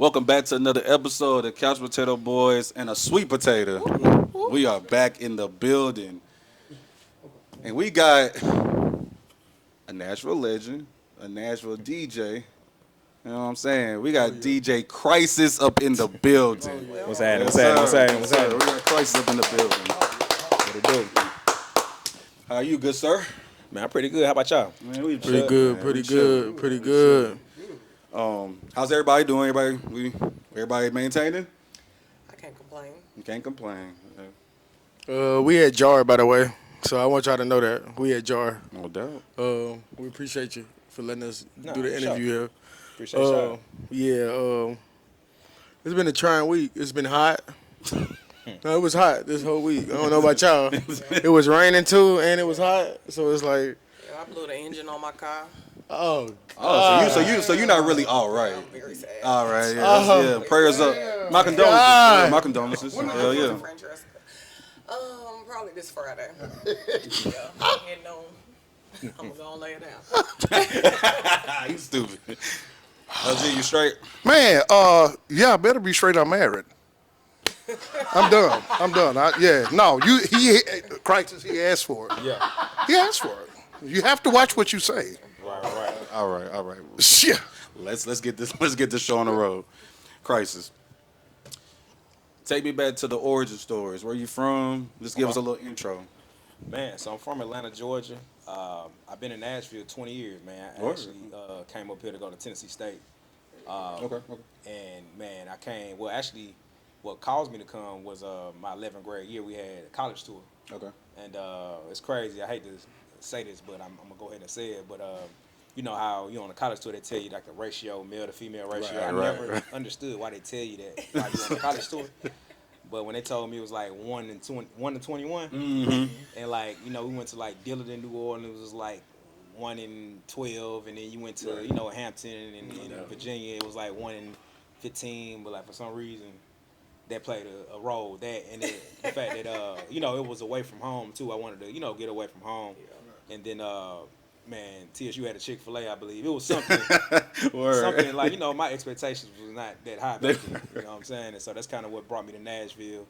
Welcome back to another episode of the Couch Potato Boys and a Sweet Potato. We are back in the building. And we got a Nashville legend, a Nashville DJ. You know what I'm saying? We got DJ Crisis up in the building. What's happening? Yes, What's happening? sir. What's happening? Yes, What's sir. happening? We got Crisis up in the building. What it do? How are you, good sir? Man, I'm pretty good. How about y'all? Man, we Pretty chill, good, man. pretty We chill. good, pretty good. How's everybody doing? Everybody maintaining? I can't complain. You can't complain. We had Jar, by the way, so I want y'all to know that we had Jar. No doubt. We appreciate you for letting us Nah, do the for interview here. Appreciate y'all. Yeah, it's been a trying week. It's been hot. No, it was hot this whole week. I don't know about y'all. It was raining too, and it was hot, so it's like, Yeah, I blew the engine on my car. oh, Oh, so you're not really all right. I'm very sad. All right, yeah, Oh. Prayers up. My condolences. God. Yeah, my condolences. Hell yeah. Francesca. Probably this Friday. Yeah, and I'm gonna lay it out. You stupid. LG, you straight? Man, yeah, I better be straight. I'm married. I'm done. Crisis, he asked for it. Yeah. He asked for it. You have to watch what you say. Right. All right. Yeah. Let's get this show on the road. Crisis. Take me back to the origin stories. Where you from? Just give us a little intro. Man, so I'm from Atlanta, Georgia. I've been in Nashville 20 years, man. I Word. actually came up here to go to Tennessee State. Okay. And, man, I came, well, actually, what caused me to come was my 11th grade year. We had a college tour. Okay. And it's crazy. I hate to say this, but I'm going to go ahead and say it. But you know how you on a college tour, they tell you like the ratio, male to female ratio. I never understood why they tell you that while you're on a college tour. But when they told me it was like 1 to 21, and like, you know, we went to like Dillard in New Orleans, it was like 1 in 12, and then you went to, you know, Hampton and Virginia, it was like 1 in 15, but like for some reason, that played a role. That and the fact that you know, it was away from home too. I wanted to, you know, get away from home, and then man, TSU had a Chick-fil-A, I believe. It was something, something like, you know, my expectations was not that high back then, you know what I'm saying? And so that's kind of what brought me to Nashville.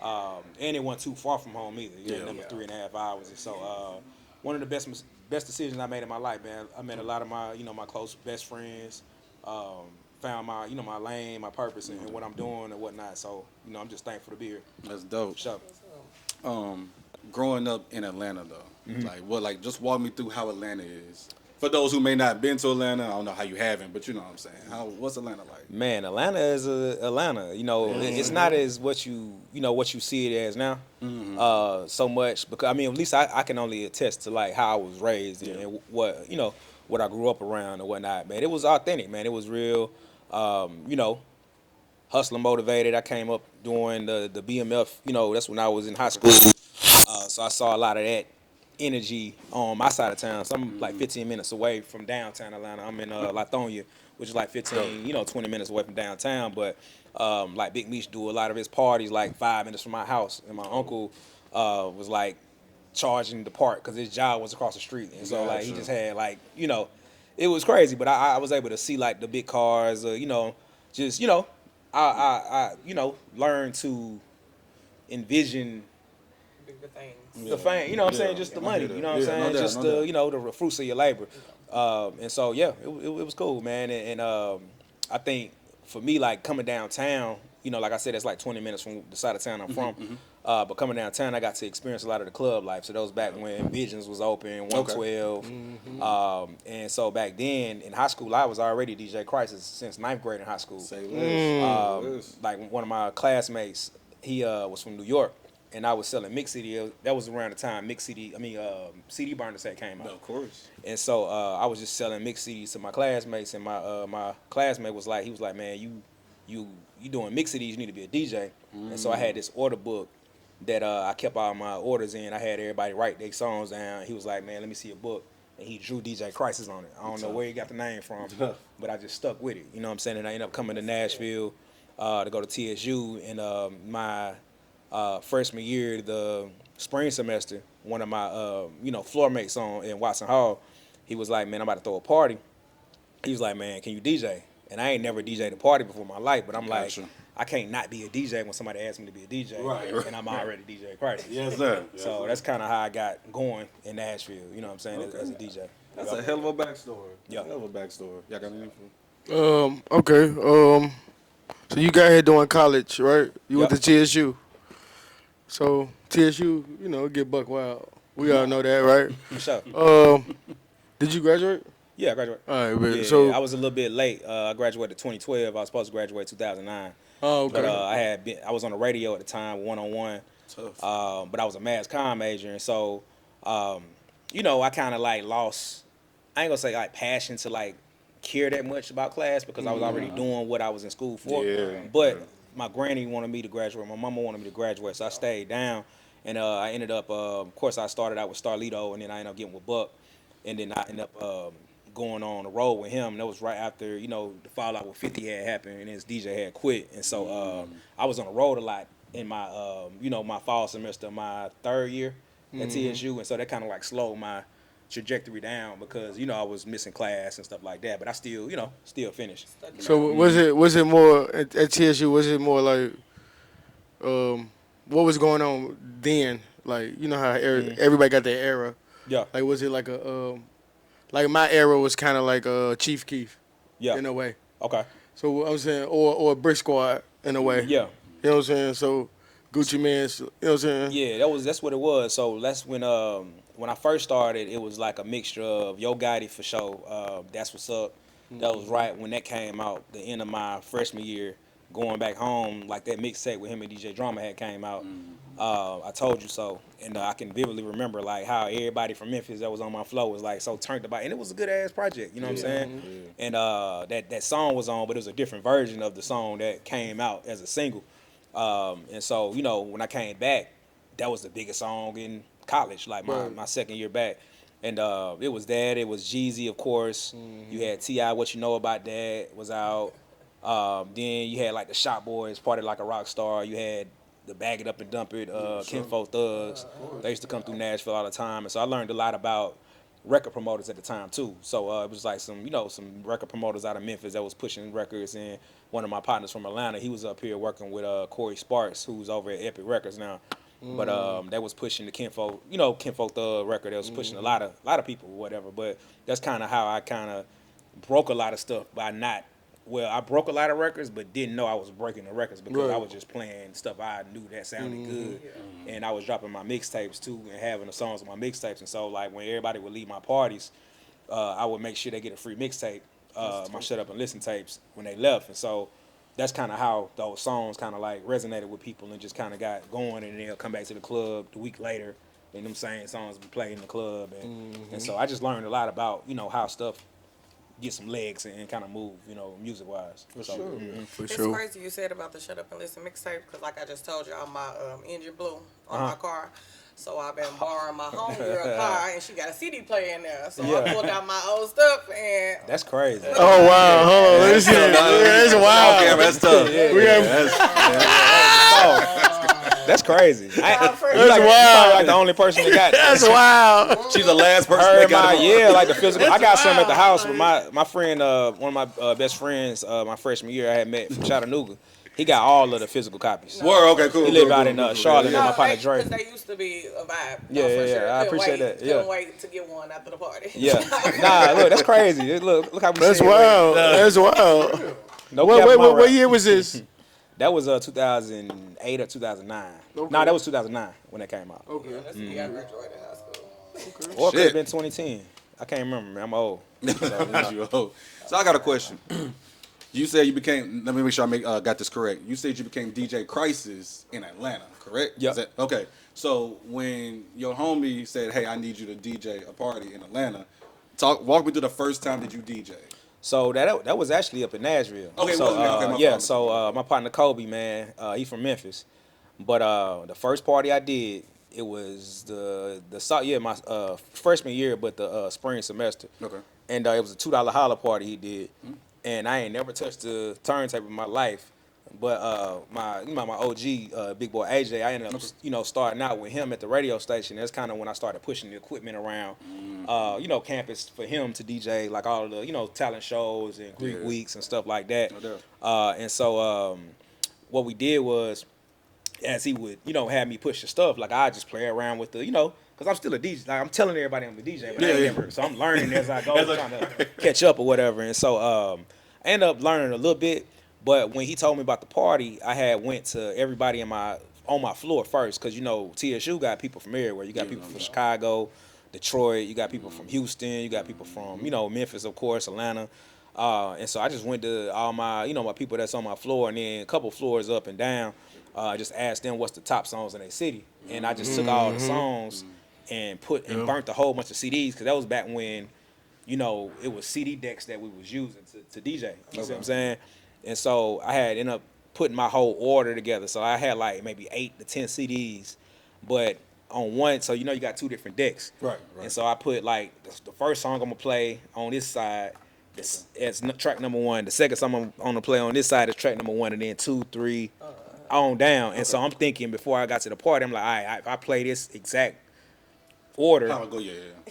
And it wasn't too far from home either. You know, number 3.5 hours. And so one of the best decisions I made in my life, man. I met a lot of my, you know, my close best friends. Found my, you know, my lane, my purpose, and what I'm doing and whatnot. So, you know, I'm just thankful to be here. That's dope. Sure. Growing up in Atlanta though, like just walk me through how Atlanta is. For those who may not have been to Atlanta, I don't know how you haven't, but you know what I'm saying. What's Atlanta like? Man, Atlanta is Atlanta. You know, it's not as what you see it as now. So much because I mean, at least I can only attest to like how I was raised and what, you know, what I grew up around and whatnot. Man, it was authentic. Man, it was real. You know, hustler motivated. I came up doing the BMF. You know, that's when I was in high school. So I saw a lot of that energy on my side of town. So I'm like 15 minutes away from downtown Atlanta. I'm in Lithonia, which is like 15, you know, 20 minutes away from downtown. But like Big Meech do a lot of his parties like 5 minutes from my house. And my uncle was like charging the park because his job was across the street. And so like he just had like, you know, it was crazy. But I was able to see like the big cars, you know, just, you know, I you know, learned to envision Bigger things. the fame, you know what I'm saying? Just the money, you know what I'm saying? no doubt, Just no the, doubt. you know, the fruits of your labor. And so, yeah, it was cool, man. And I think for me, like coming downtown, you know, like I said, it's like 20 minutes from the side of town I'm from. But coming downtown, I got to experience a lot of the club life. So that was back when Visions was open, 112. And so back then in high school, I was already DJ Crisis since 9th grade in high school. Say less. Like one of my classmates, he was from New York, and I was selling Mix CD. That was around the time CD burners had came out. Of course. And so I was just selling mix CDs to my classmates, and my classmate was like, man, you doing mix CDs, you need to be a DJ. And so I had this order book that I kept all my orders in. I had everybody write their songs down. He was like, man, let me see a book. And he drew DJ Crisis on it. I don't know where he got the name from, but I just stuck with it. You know what I'm saying? And I ended up coming to Nashville to go to TSU. And my freshman year, the spring semester, one of my floor mates in Watson Hall, he was like, man, I'm about to throw a party. He was like, man, can you DJ? and I ain't never DJ'd a party before in my life. But I'm Gotcha. like, I can't not be a DJ when somebody asks me to be a DJ, Right. and I'm already DJ Crisis. Yes, sir. Yes, So sir. that's kind of how I got going in Nashville. You know what I'm saying? As a DJ. That's a hell of a backstory. Yeah. Hell of a backstory. Y'all got anything? Okay. So you got here doing college, right? You went to TSU. So TSU, you know, get buck wild. We all know that, right? For sure. Did you graduate? Yeah, I graduated. All right, man. Yeah, So I was a little bit late. I graduated 2012. I was supposed to graduate 2009. oh, okay. But I was on the radio at the time, 101. Tough. But I was a mass comm major, and so, you know, I kind of like lost. I ain't gonna say like passion to like care that much about class because I was already doing what I was in school for. Yeah. But my granny wanted me to graduate. My mama wanted me to graduate, so I stayed down. And I ended up, of course, I started out with Starlito, and then I ended up getting with Buck, and then I ended up going on the road with him. And that was right after, you know, the fallout with 50 had happened, and his DJ had quit. And so I was on the road a lot in my, you know, my fall semester, my third year at TSU, and so that kind of like slowed my trajectory down because, you know, I was missing class and stuff like that, but I still, you know, still finished. So was it more at TSU? Was it more like, what was going on then? Like, you know how everybody got their era. Yeah, Like, was it like like my era was kind of like Chief Keef yeah. in a way. Okay. So I'm saying, or Brick Squad in a way. Yeah. You know what I'm saying? So Gucci Mane, you know what I'm saying? Yeah, that's what it was. So that's when I first started, it was like a mixture of Yo Gotti for sure. That's what's up. That was right when that came out, the end of my freshman year, going back home, like that mixtape with him and DJ Drama had came out. I Told You So, and I can vividly remember like how everybody from Memphis that was on my flow was like so turned about, and it was a good ass project, you know what I'm saying? And that song was on, but it was a different version of the song that came out as a single. And so, you know, when I came back, that was the biggest song in college, like my second year back. And it was that. It was Jeezy, of course. You had T.I., What You Know About That was out. Then you had like the Shop Boys, Party Like a Rock Star. You had the Bag It Up and Dump It, Kinfolk Thugs. They used to come through Nashville all the time. And so I learned a lot about record promoters at the time too. So it was like some record promoters out of Memphis that was pushing records. And one of my partners from Atlanta, he was up here working with Corey Sparks, who's over at Epic Records now. But that was pushing the Kinfolk Thug record. That was pushing a lot of people or whatever. But that's kind of how I kind of broke a lot of stuff by not. Well, I broke a lot of records, but didn't know I was breaking the records because I was just playing stuff I knew that sounded good, and I was dropping my mixtapes too and having the songs on my mixtapes. And so, like when everybody would leave my parties, I would make sure they get a free mixtape, my Shut Up and Listen tapes when they left. And so that's kind of how those songs kind of like resonated with people and just kind of got going. And they'll come back to the club the week later, and them same songs be played in the club. And so I just learned a lot about how stuff get some legs and kind of move, music wise. For sure. For It's sure. crazy you said about the Shut Up and Listen mixtape because, like I just told you, I'm my engine blew on my car. So I've been borrowing my homegirl car, and she got a CD player in there. So I pulled out my old stuff, and That's crazy. Oh, wow. Hold on. Let me see. That's wild. Okay, that's tough. We have, That's crazy. That's You probably like the only person that got that's wild. She's the last person Heard that got it. like the physical. I got some at the house, but my friend, one of my best friends, my freshman year, I had met from Chattanooga. He got all of the physical copies. Word, okay, cool. He lived cool, out cool, in cool. Charlotte, and my partner because Dre. they used to be a vibe. Yeah, for yeah, sure. I appreciate that, Couldn't wait to get one after the party. Yeah, nah, look, that's crazy. Look how we. That's say it. wild. That's wild. No What, cap wait, in my what rap. year was this? That was 2008 or 2009. Okay. Nah, that was 2009 when that came out. Okay. That's when I graduated high school. Or it could have Shit. been 2010. I can't remember, man. I'm old. So I got a question. You said you became. Let me make sure I got this correct. You said you became DJ Crisis in Atlanta, correct? Yep. Is that- okay. So when your homie said, "Hey, I need you to DJ a party in Atlanta," walk me through the first time that you DJ. So that was actually up in Nashville. Okay, so, wasn't it? Okay, my yeah. fault. So my partner Kobe, man, he from Memphis. But the first party I did, it was my freshman year, but the spring semester. Okay. And it was a $2 holla party he did, and I ain't never touched the turntable in my life But my OG big boy AJ, I ended up starting out with him at the radio station. That's kind of when I started pushing the equipment around campus for him to DJ like all of the talent shows and Greek weeks and stuff like that. And so what we did was, as he would have me push the stuff, like I just play around with the because I'm still a DJ. Like I'm telling everybody I'm a DJ, but I ain't never. So I'm learning as I go, trying to catch up or whatever. And so I ended up learning a little bit. But when he told me about the party, I had went to everybody on my floor first, because TSU got people from everywhere. You got people from Chicago, Detroit. You got people from Houston. You got people from Memphis, of course, Atlanta. And so I just went to all my my people that's on my floor, and then a couple floors up and down. Just asked them what's the top songs in their city, and I just took all the songs and burnt a whole bunch of CDs, because that was back when it was CD decks that we was using to DJ. You see what I'm saying? And so I had ended up putting my whole order together. So I had like maybe 8 to 10 CDs, but on one, so you got 2 different decks. Right. And so I put like the first song I'm gonna play on this side as track number 1. The second song I'm gonna play on this side is track number 1, and then 2, 3 on down. And so I'm thinking, before I got to the party, I'm like, all right, if I play this exact order,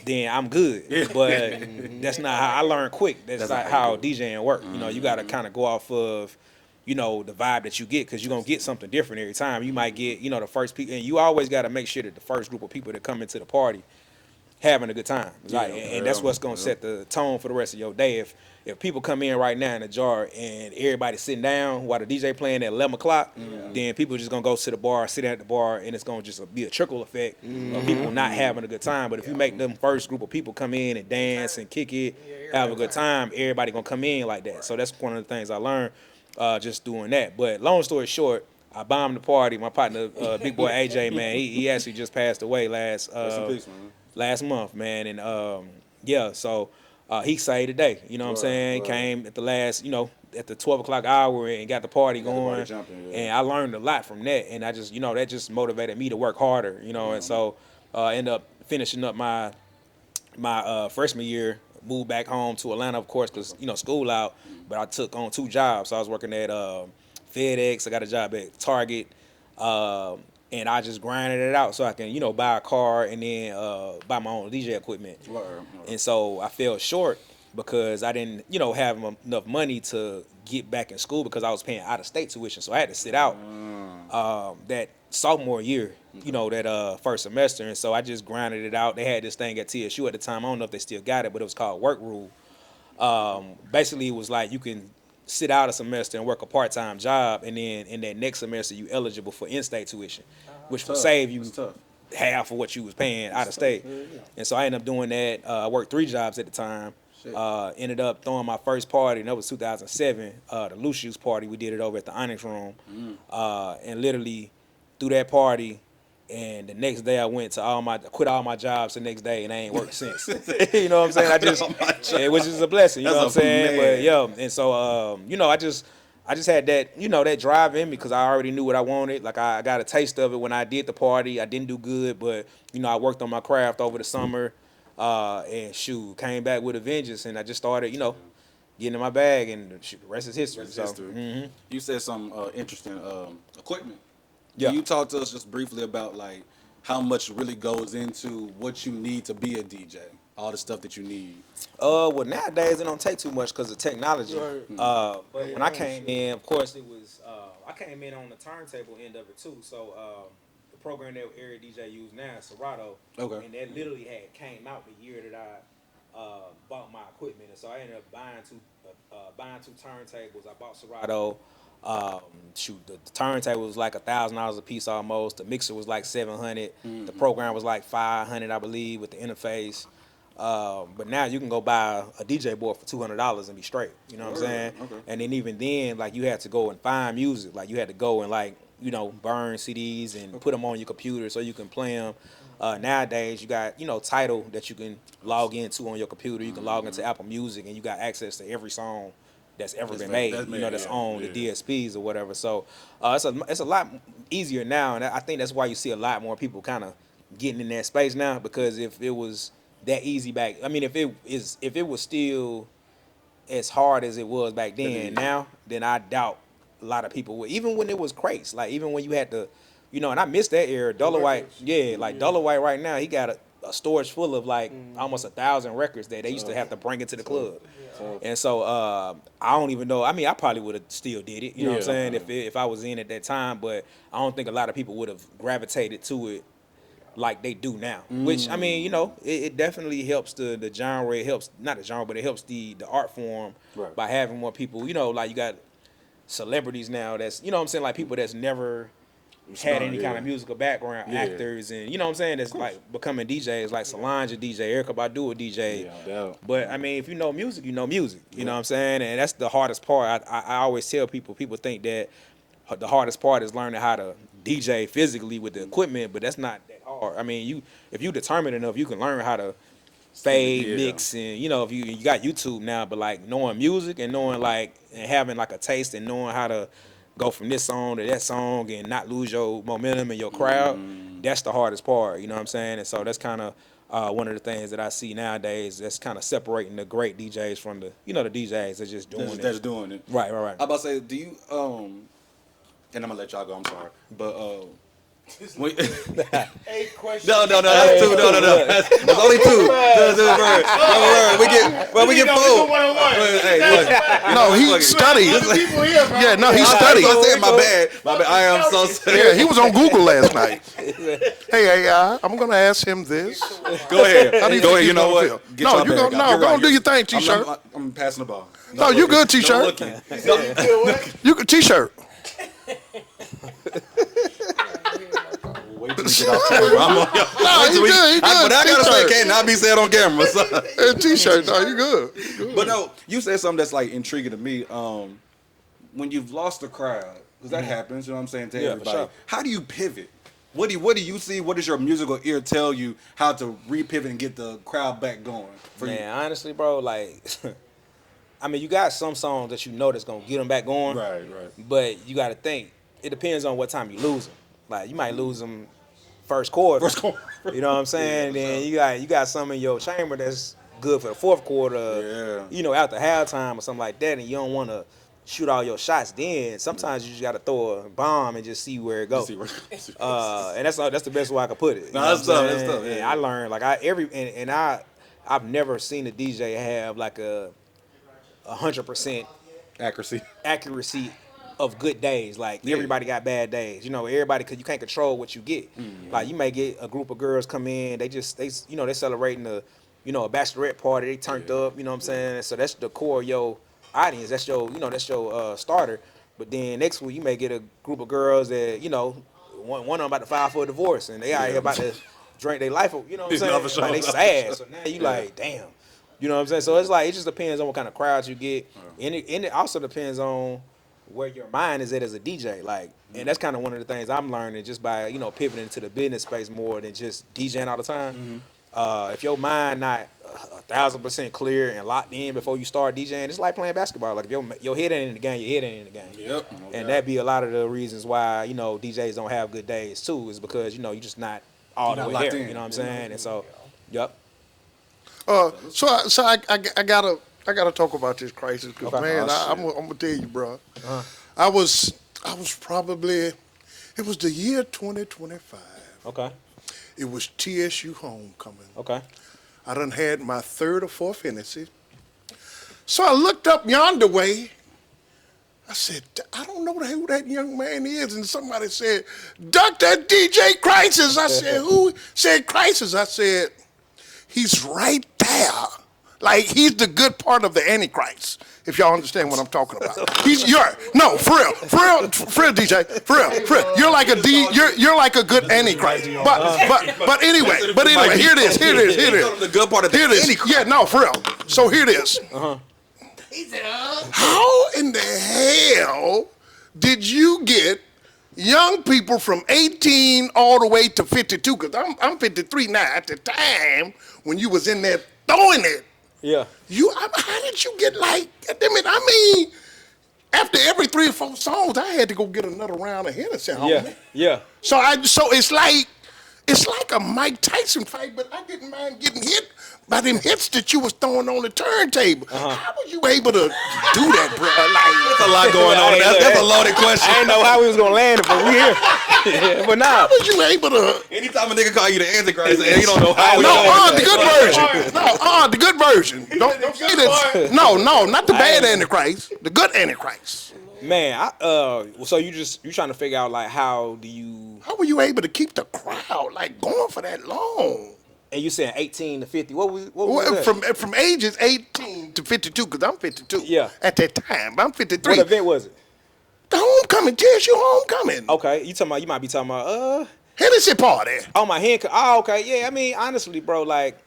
then I'm good. But that's not how I learn quick. That's not how DJing work. You got to kind of go off of the vibe that you get, because you're going to get something different every time. You might get the first people, and you always got to make sure that the first group of people that come into the party having a good time. And that's what's going to set the tone for the rest of your day. If people come in right now in a jar and everybody's sitting down while the DJ playing at 11 o'clock, then people are just going to go to the bar, sit at the bar, and it's going to just be a trickle effect of people not having a good time. But if you make them first group of people come in and dance and kick it, have a good time, everybody going to come in like that. So that's one of the things I learned just doing that. But long story short, I bombed the party. My partner, big boy AJ, man, he actually just passed away last month, man. And so he saved the day. You know what I'm saying? Came at the last, at the 12 o'clock hour and got the party going. And I learned a lot from that. And I just, that just motivated me to work harder, And so I ended up finishing up my freshman year, moved back home to Atlanta, of course, because, school out. But I took on 2 jobs. So I was working at FedEx. I got a job at Target. And I just grinded it out so I can, buy a car and then buy my own DJ equipment. And so I fell short because I didn't, have enough money to get back in school, because I was paying out-of-state tuition. So I had to sit out that sophomore year, that first semester. And so I just grinded it out. They had this thing at TSU at the time. I don't know if they still got it, but it was called Work Rule. Basically, it was like you can sit out a semester and work a part-time job, and then in that next semester you eligible for in-state tuition, which will save you half of what you was paying out of state. And so I ended up doing that. I worked 3 jobs at the time. Ended up throwing my first party, and that was 2007, the Loose Use party. We did it over at the Onyx Room, and literally threw that party. And the next day I went to quit all my jobs the next day, and I ain't worked since. You know what I'm saying? Which is a blessing, you know what I'm saying? But and so I just had that, that drive in me, because I already knew what I wanted. Like I got a taste of it when I did the party. I didn't do good, but I worked on my craft over the summer, and came back with a vengeance, and I just started, getting in my bag, and the rest is history. You said some interesting equipment. Yeah. Can you talk to us just briefly about like how much really goes into what you need to be a DJ? All the stuff that you need. Well, nowadays it don't take too much because of technology. But when I came in, of course, it was I came in on the turntable end of it too. So the program that every DJ use now is Serato. Okay. And that literally came out the year that I bought my equipment, and so I ended up buying two turntables. I bought Serato. The turntable was like $1,000 a piece almost. The mixer was like $700. The program was like $500, I believe, with the interface. But now you can go buy a DJ board for $200 and be straight. You know what I'm saying? Okay. And then even then, like, you had to go and find music. Like, you had to go and burn CDs and put them on your computer so you can play them. Nowadays, you got Tidal that you can log into on your computer. You can log into Apple Music, and you got access to every song that's ever been made, that's on the DSPs or whatever. So it's a lot easier now, and I think that's why you see a lot more people kind of getting in that space now. Because if it was that easy back, if it was still as hard as it was back then, then I doubt a lot of people would. Even when it was crates, like even when you had to, and I missed that era. Dollar White, Dollar White right now, he got a storage full of like almost 1,000 records that they used to have to bring into the club. And so I don't even know. I mean, I probably would have still did it. You know what I'm saying? If I was in at that time, but I don't think a lot of people would have gravitated to it like they do now. Which I mean, it definitely helps the genre. It helps not the genre, but it helps the art form by having more people. Like you got celebrities now that's what I'm saying, like people that's never had any kind of musical background, actors, and what I'm saying, that's like becoming DJs, like Solange a DJ, Erykah Badu a DJ. But I mean, if you know music, you know music. You know what I'm saying, and that's the hardest part. I always tell people think that the hardest part is learning how to DJ physically with the equipment, but that's not that hard. I mean, if you determined enough, you can learn how to fade, mix, and if you got YouTube now, but like knowing music and knowing like and having like a taste and knowing how to go from this song to that song and not lose your momentum and your crowd, that's the hardest part, you know what I'm saying? And so that's kind of one of the things that I see nowadays that's kind of separating the great DJs from the, the DJs that's just doing it. That's doing it. Right. I'm about to say, do you, and I'm going to let y'all go, I'm sorry, but, Eight questions. No, that's two. No. That's only two. We get four. No, he studied. Yeah, no, he studied. I said my bad. I am so sorry. Yeah, he was on Google last night. Hey, AI, I'm gonna ask him this. Go ahead. Go ahead. You know what? No, you go do your thing, T-shirt. I'm passing the ball. No, you good, T-shirt. You good, T-shirt. Wait till we get off camera. No, you good. But I gotta say, it can't not be said on camera. So. T-shirt. No, you good. But no, you said something that's like intriguing to me. When you've lost the crowd, because that happens, you know what I'm saying, to everybody. Sure. How do you pivot? What do you see? What does your musical ear tell you how to re-pivot and get the crowd back going? Honestly, bro, like, I mean, you got some songs that that's gonna get them back going. Right. But you got to think, it depends on what time you lose them. Like, you might lose them first quarter. You know what I'm saying? Then you got some in your chamber that's good for the fourth quarter. After halftime or something like that, and you don't want to shoot all your shots. Then sometimes you just got to throw a bomb and just see where it goes. And that's the best way I could put it. That's tough. And I learned like I've never seen a DJ have like a 100% accuracy of good days. Like everybody got bad days, everybody, cause you can't control what you get. Like you may get a group of girls come in, they celebrating a bachelorette party, they turned up, you know what I'm saying? So that's the core of your audience, that's your starter. But then next week you may get a group of girls that, one of them about to file for a divorce and they out here about to drink their life, you know what I'm saying? Like they sad. So now you like, damn. You know what I'm saying? So it's like, it just depends on what kind of crowds you get. And it also depends on where your mind is at as a DJ, like, and that's kind of one of the things I'm learning just by pivoting to the business space more than just DJing all the time. If your mind not 1,000% clear and locked in before you start DJing, it's like playing basketball. Like if your head ain't in the game, your head ain't in the game. Yep. And that be a lot of the reasons why DJs don't have good days too, is because you're just not all the way there. You know what I'm saying? And so, yep. So I gotta talk about this crisis, because man, I'm gonna tell you, bro. I was probably, it was the year 2025. Okay. It was TSU homecoming. Okay. I done had my third or fourth Hennessy. So I looked up yonder way. I said, I don't know who that young man is. And somebody said, Dr. DJ Crisis. I said, who said Crisis? I said, he's right there. Like, he's the good part of the Antichrist, if y'all understand what I'm talking about. No, for real, DJ, for real. You're like you're like a good Antichrist. But anyway, here it is. The good part of the Antichrist. Yeah, no, for real. So here it is. How in the hell did you get young people from 18 all the way to 52? Because I'm 53 now. At the time when you was in there throwing it, yeah. How did you get like? I mean, after every 3 or 4 songs, I had to go get another round of Hennessy. Yeah. So it's like It's like a Mike Tyson fight, but I didn't mind getting hit by them hits that you was throwing on the turntable. How was you able to do that, bro? Like, There's a lot going on. That's a loaded question. I didn't know how we was gonna land it, but we here. Yeah, but nah. how was you able to? Anytime a nigga call you the Antichrist, and you don't know how. No, the good version. No, the good version. Don't say that. No, not the bad Antichrist. The good Antichrist. Man, so you trying to figure out like how were you able to keep the crowd like going for that long? and you saying 18 to 50? What was that? From ages 18 to 52, because I'm 52. Yeah. At that time, I'm 53. What event was it? The homecoming, TSU homecoming. Okay, you might be talking about Hennessy party. oh my hand. Oh, okay, yeah. I mean, honestly, bro, like,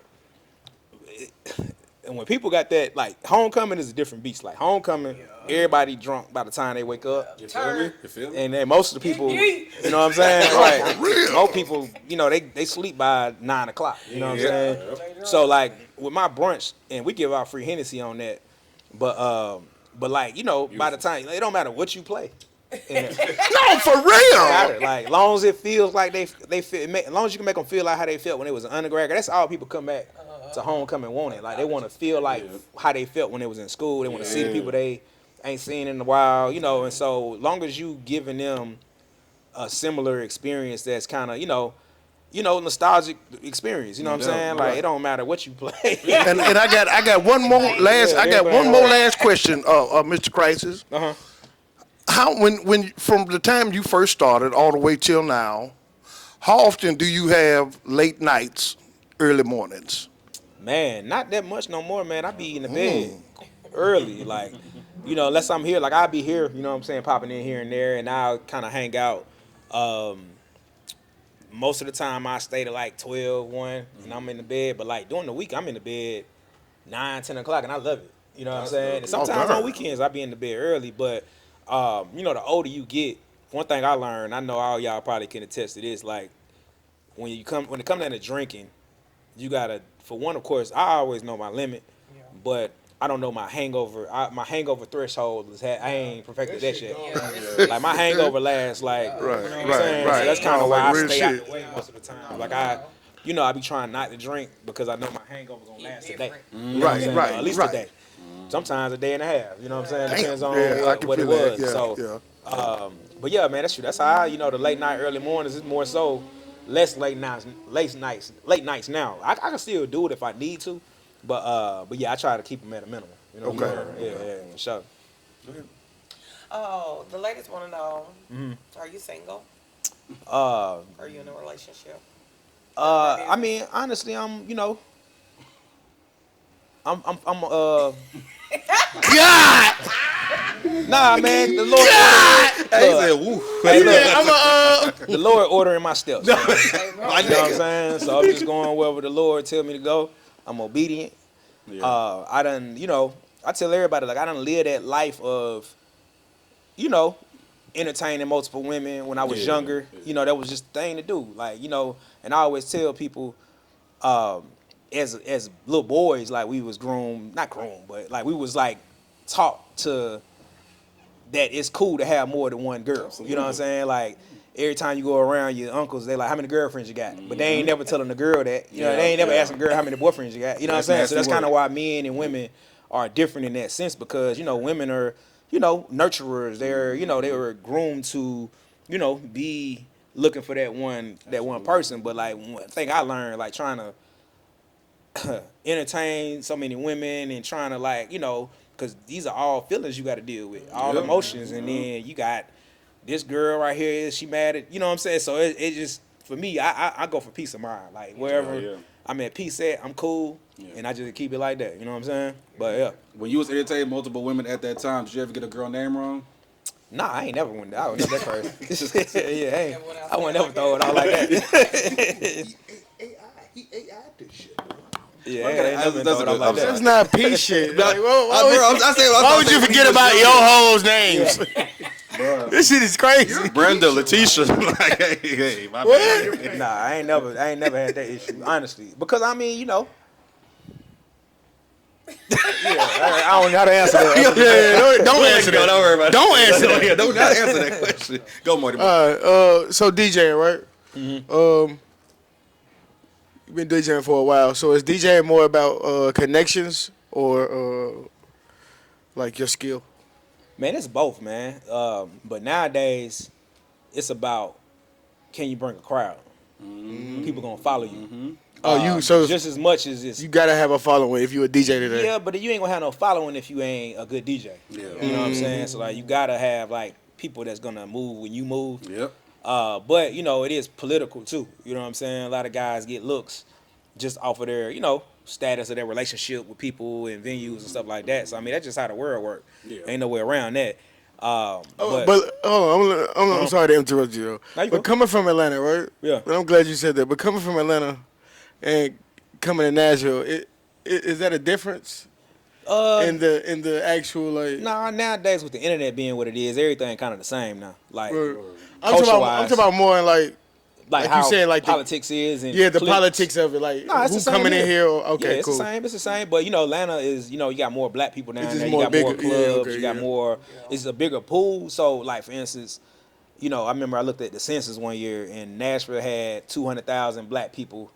and when people got that, like, homecoming is a different beast. Like, homecoming, everybody drunk by the time they wake up. You feel me? You feel me? And then most of the people, you know what I'm saying? Like, For real. most people, you know, they sleep by 9 o'clock. You know what I'm saying? So, like, with my brunch, and we give out free Hennessy on that, but like, you know, by the time, it don't matter what you play. No, for real. Like, long as it feels like they feel, as long as you can make them feel like how they felt when they was an undergraduate, that's all people come back to homecoming wanting. Like, they want to feel like how they felt when they was in school. They want to see the people they ain't seen in a while, you know. And so, long as you giving them a similar experience that's kind of, you know, nostalgic experience. You know what I'm saying? Like, it don't matter what you play. And I got one more last question, Mr. Crisis. How when from the time you first started all the way till now, how often do you have late nights, early mornings? Man, not that much no more, man. I be in the bed early, like, you know, unless I'm here. Like, I'll be here, you know what I'm saying, popping in here and there, and I'll kind of hang out. Most of the time, I stay to like 12, 1, and I'm in the bed. But, like, during the week, I'm in the bed 9, 10 o'clock, and I love it. You know what I'm saying? And sometimes on weekends, I be in the bed early, but, you know, the older you get, one thing I learned, I know all y'all probably can attest to this, like, when it comes down to drinking, you gotta, for one, of course, I always know my limit, but I don't know my hangover. My hangover threshold is I ain't perfected that shit. Like, my hangover lasts like, you know what I'm saying? So that's kind of why I stay out the way most of the time. Like, I be trying not to drink because I know my hangover gonna last a day. You know what I'm saying? At least a day. Sometimes a day and a half. You know what I'm saying? Depends on what it was. But yeah, man, that's how I, you know, the late night, early mornings is more so less late nights now. I can still do it if I need to, but yeah, I try to keep them at a minimum. You know what I'm saying? Yeah, for sure. Oh, the ladies want to know: are you single? Are you in a relationship? I mean, honestly, I'm God! Nah, man, the Lord. The Lord ordering my steps. You know what I'm saying? So I'm just going wherever the Lord tell me to go. I'm obedient. I tell everybody, like, I done live that life of, you know, entertaining multiple women when I was younger. You know, that was just the thing to do. Like, you know, and I always tell people, as little boys, like, we was not groomed, but like, we was like taught to that it's cool to have more than one girl. Absolutely. You know what I'm saying? Like, every time you go around your uncles, they like, how many girlfriends you got? But they ain't never telling the girl that. You know, they ain't never asking the girl how many boyfriends you got. You know what I'm saying? So that's kind of why men and women are different in that sense, because, you know, women are, you know, nurturers. They're, you know, they were groomed to, you know, be looking for that one person. But, like, one thing I learned, like, trying to entertain so many women and trying to, like, you know, because these are all feelings you got to deal with, all emotions, and then you got this girl right here, she mad at, you know what I'm saying? So it just, for me, I go for peace of mind. Like, wherever I'm at peace at, I'm cool, and I just keep it like that, you know what I'm saying? But yeah. When you was entertaining multiple women at that time, did you ever get a girl name wrong? Nah, I ain't never went there. I was never that person. I wouldn't never throw it out like that. He AI this shit. Yeah, like That's not peace shit. Like, why would you forget about your hoes' names? This shit is crazy. Brenda, Letitia. Like, hey, my bad. Nah, I ain't never had that issue, honestly. Because, I mean, you know. I don't know how to answer that. Don't answer that. Don't worry about it. Don't answer that. Don't answer that question. Go, Marty. So DJing, right? you've been DJing for a while. So is DJing more about connections or like your skill? Man, it's both, man. But nowadays, it's about can you bring a crowd? People gonna follow you. Oh, so Just as much as it's you gotta have a following if you're a DJ today. yeah, but you ain't gonna have no following if you ain't a good DJ. Yeah. You know what I'm saying? So like you gotta have like people that's gonna move when you move. Yep. But you know, it is political too. You know what I'm saying? A lot of guys get looks just off of their, status of their relationship with people and venues and stuff like that. So I mean, that's just how the world works. Yeah. Ain't no way around that. But hold on, I'm sorry to interrupt you. No, you But go. coming from Atlanta, right? Yeah. And I'm glad you said that. But coming from Atlanta and coming to Nashville, is that a difference in the actual like? Nah, nowadays with the internet being what it is, everything kind of the same now. Like I'm talking about more in like how you saying, like politics is and the cliques. politics of it, like Nah, it's who the same coming in here? Okay, yeah, it's cool. the same. It's the same. But Atlanta is, you got more black people down It's just there. You more got more bigger. clubs. Yeah, okay, you got yeah. more. It's a bigger pool. So, like for instance, I remember I looked at the census one year, and Nashville had 200,000 black people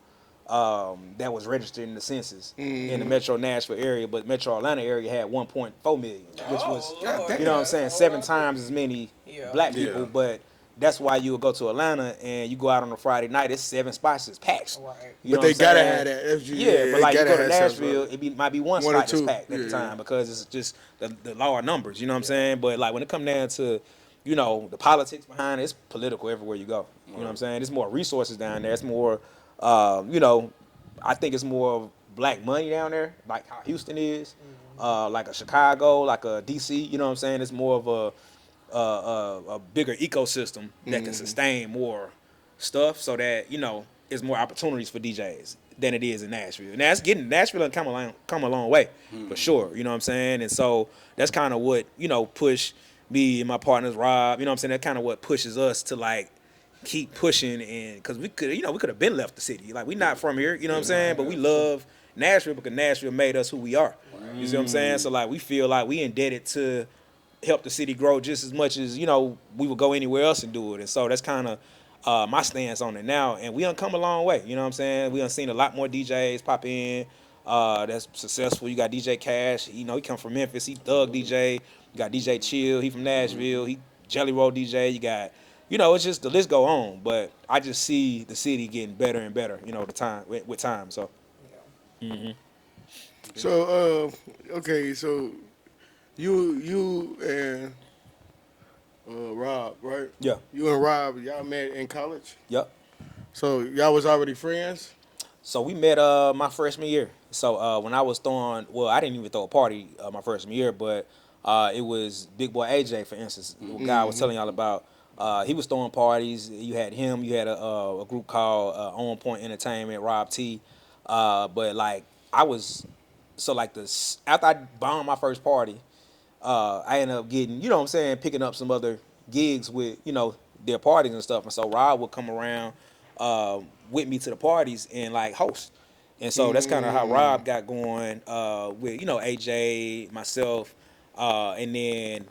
that was registered in the census in the Metro Nashville area, but Metro Atlanta area had 1.4 million, which was, Lord. you know what I'm saying, 7 times as many Yeah. black people. Yeah. But that's why you would go to Atlanta and you go out on a Friday night, it's 7 spots, it's packed. Right. You But know they what I'm gotta saying? have that. Yeah, but like you gotta go to have something. Nashville, might be one One or spot that's two. packed at the Yeah. time because it's just the lower numbers. You know what I'm saying? But like when it come down to, the politics behind it, it's political everywhere you go. You know what I'm saying? There's more resources down there. It's more, I think it's more black money down there, like how Houston is, like a Chicago, like a DC. You know what I'm saying? It's more of a bigger ecosystem that can sustain more stuff, so that it's more opportunities for DJs than it is in Nashville. Now Nashville has come a long way for sure. You know what I'm saying? And so that's kind of what push me and my partners Rob. You know what I'm saying? That kind of what pushes us to like keep pushing, and because we could have been left the city. Like we not from here. You know what I'm saying? But we love Nashville because Nashville made us who we are. You see what I'm saying? So like we feel like we indebted to help the city grow just as much as we would go anywhere else and do it. And so that's kind of my stance on it now. And we done come a long way. You know what I'm saying? We done seen a lot more DJs pop in that's successful. You got DJ Cash. He come from Memphis. He Thug DJ. You got DJ Chill. He from Nashville. He Jelly Roll DJ. You got it's just the list go on. But I just see the city getting better and better. The time with time. So. So okay, so you and Rob, right? Yeah. You and Rob, y'all met in college. Yep. So y'all was already friends. So we met my freshman year. So when I was I didn't even throw a party my freshman year, but it was Big Boy AJ, for instance, the guy I was telling y'all about. He was throwing parties. You had him. You had a group called On Point Entertainment, Rob T. But like I was, so like after I bombed my first party, I ended up getting, picking up some other gigs with, their parties and stuff. And so Rob would come around with me to the parties and like host. And so that's kind of how Rob got going with, AJ, myself. And then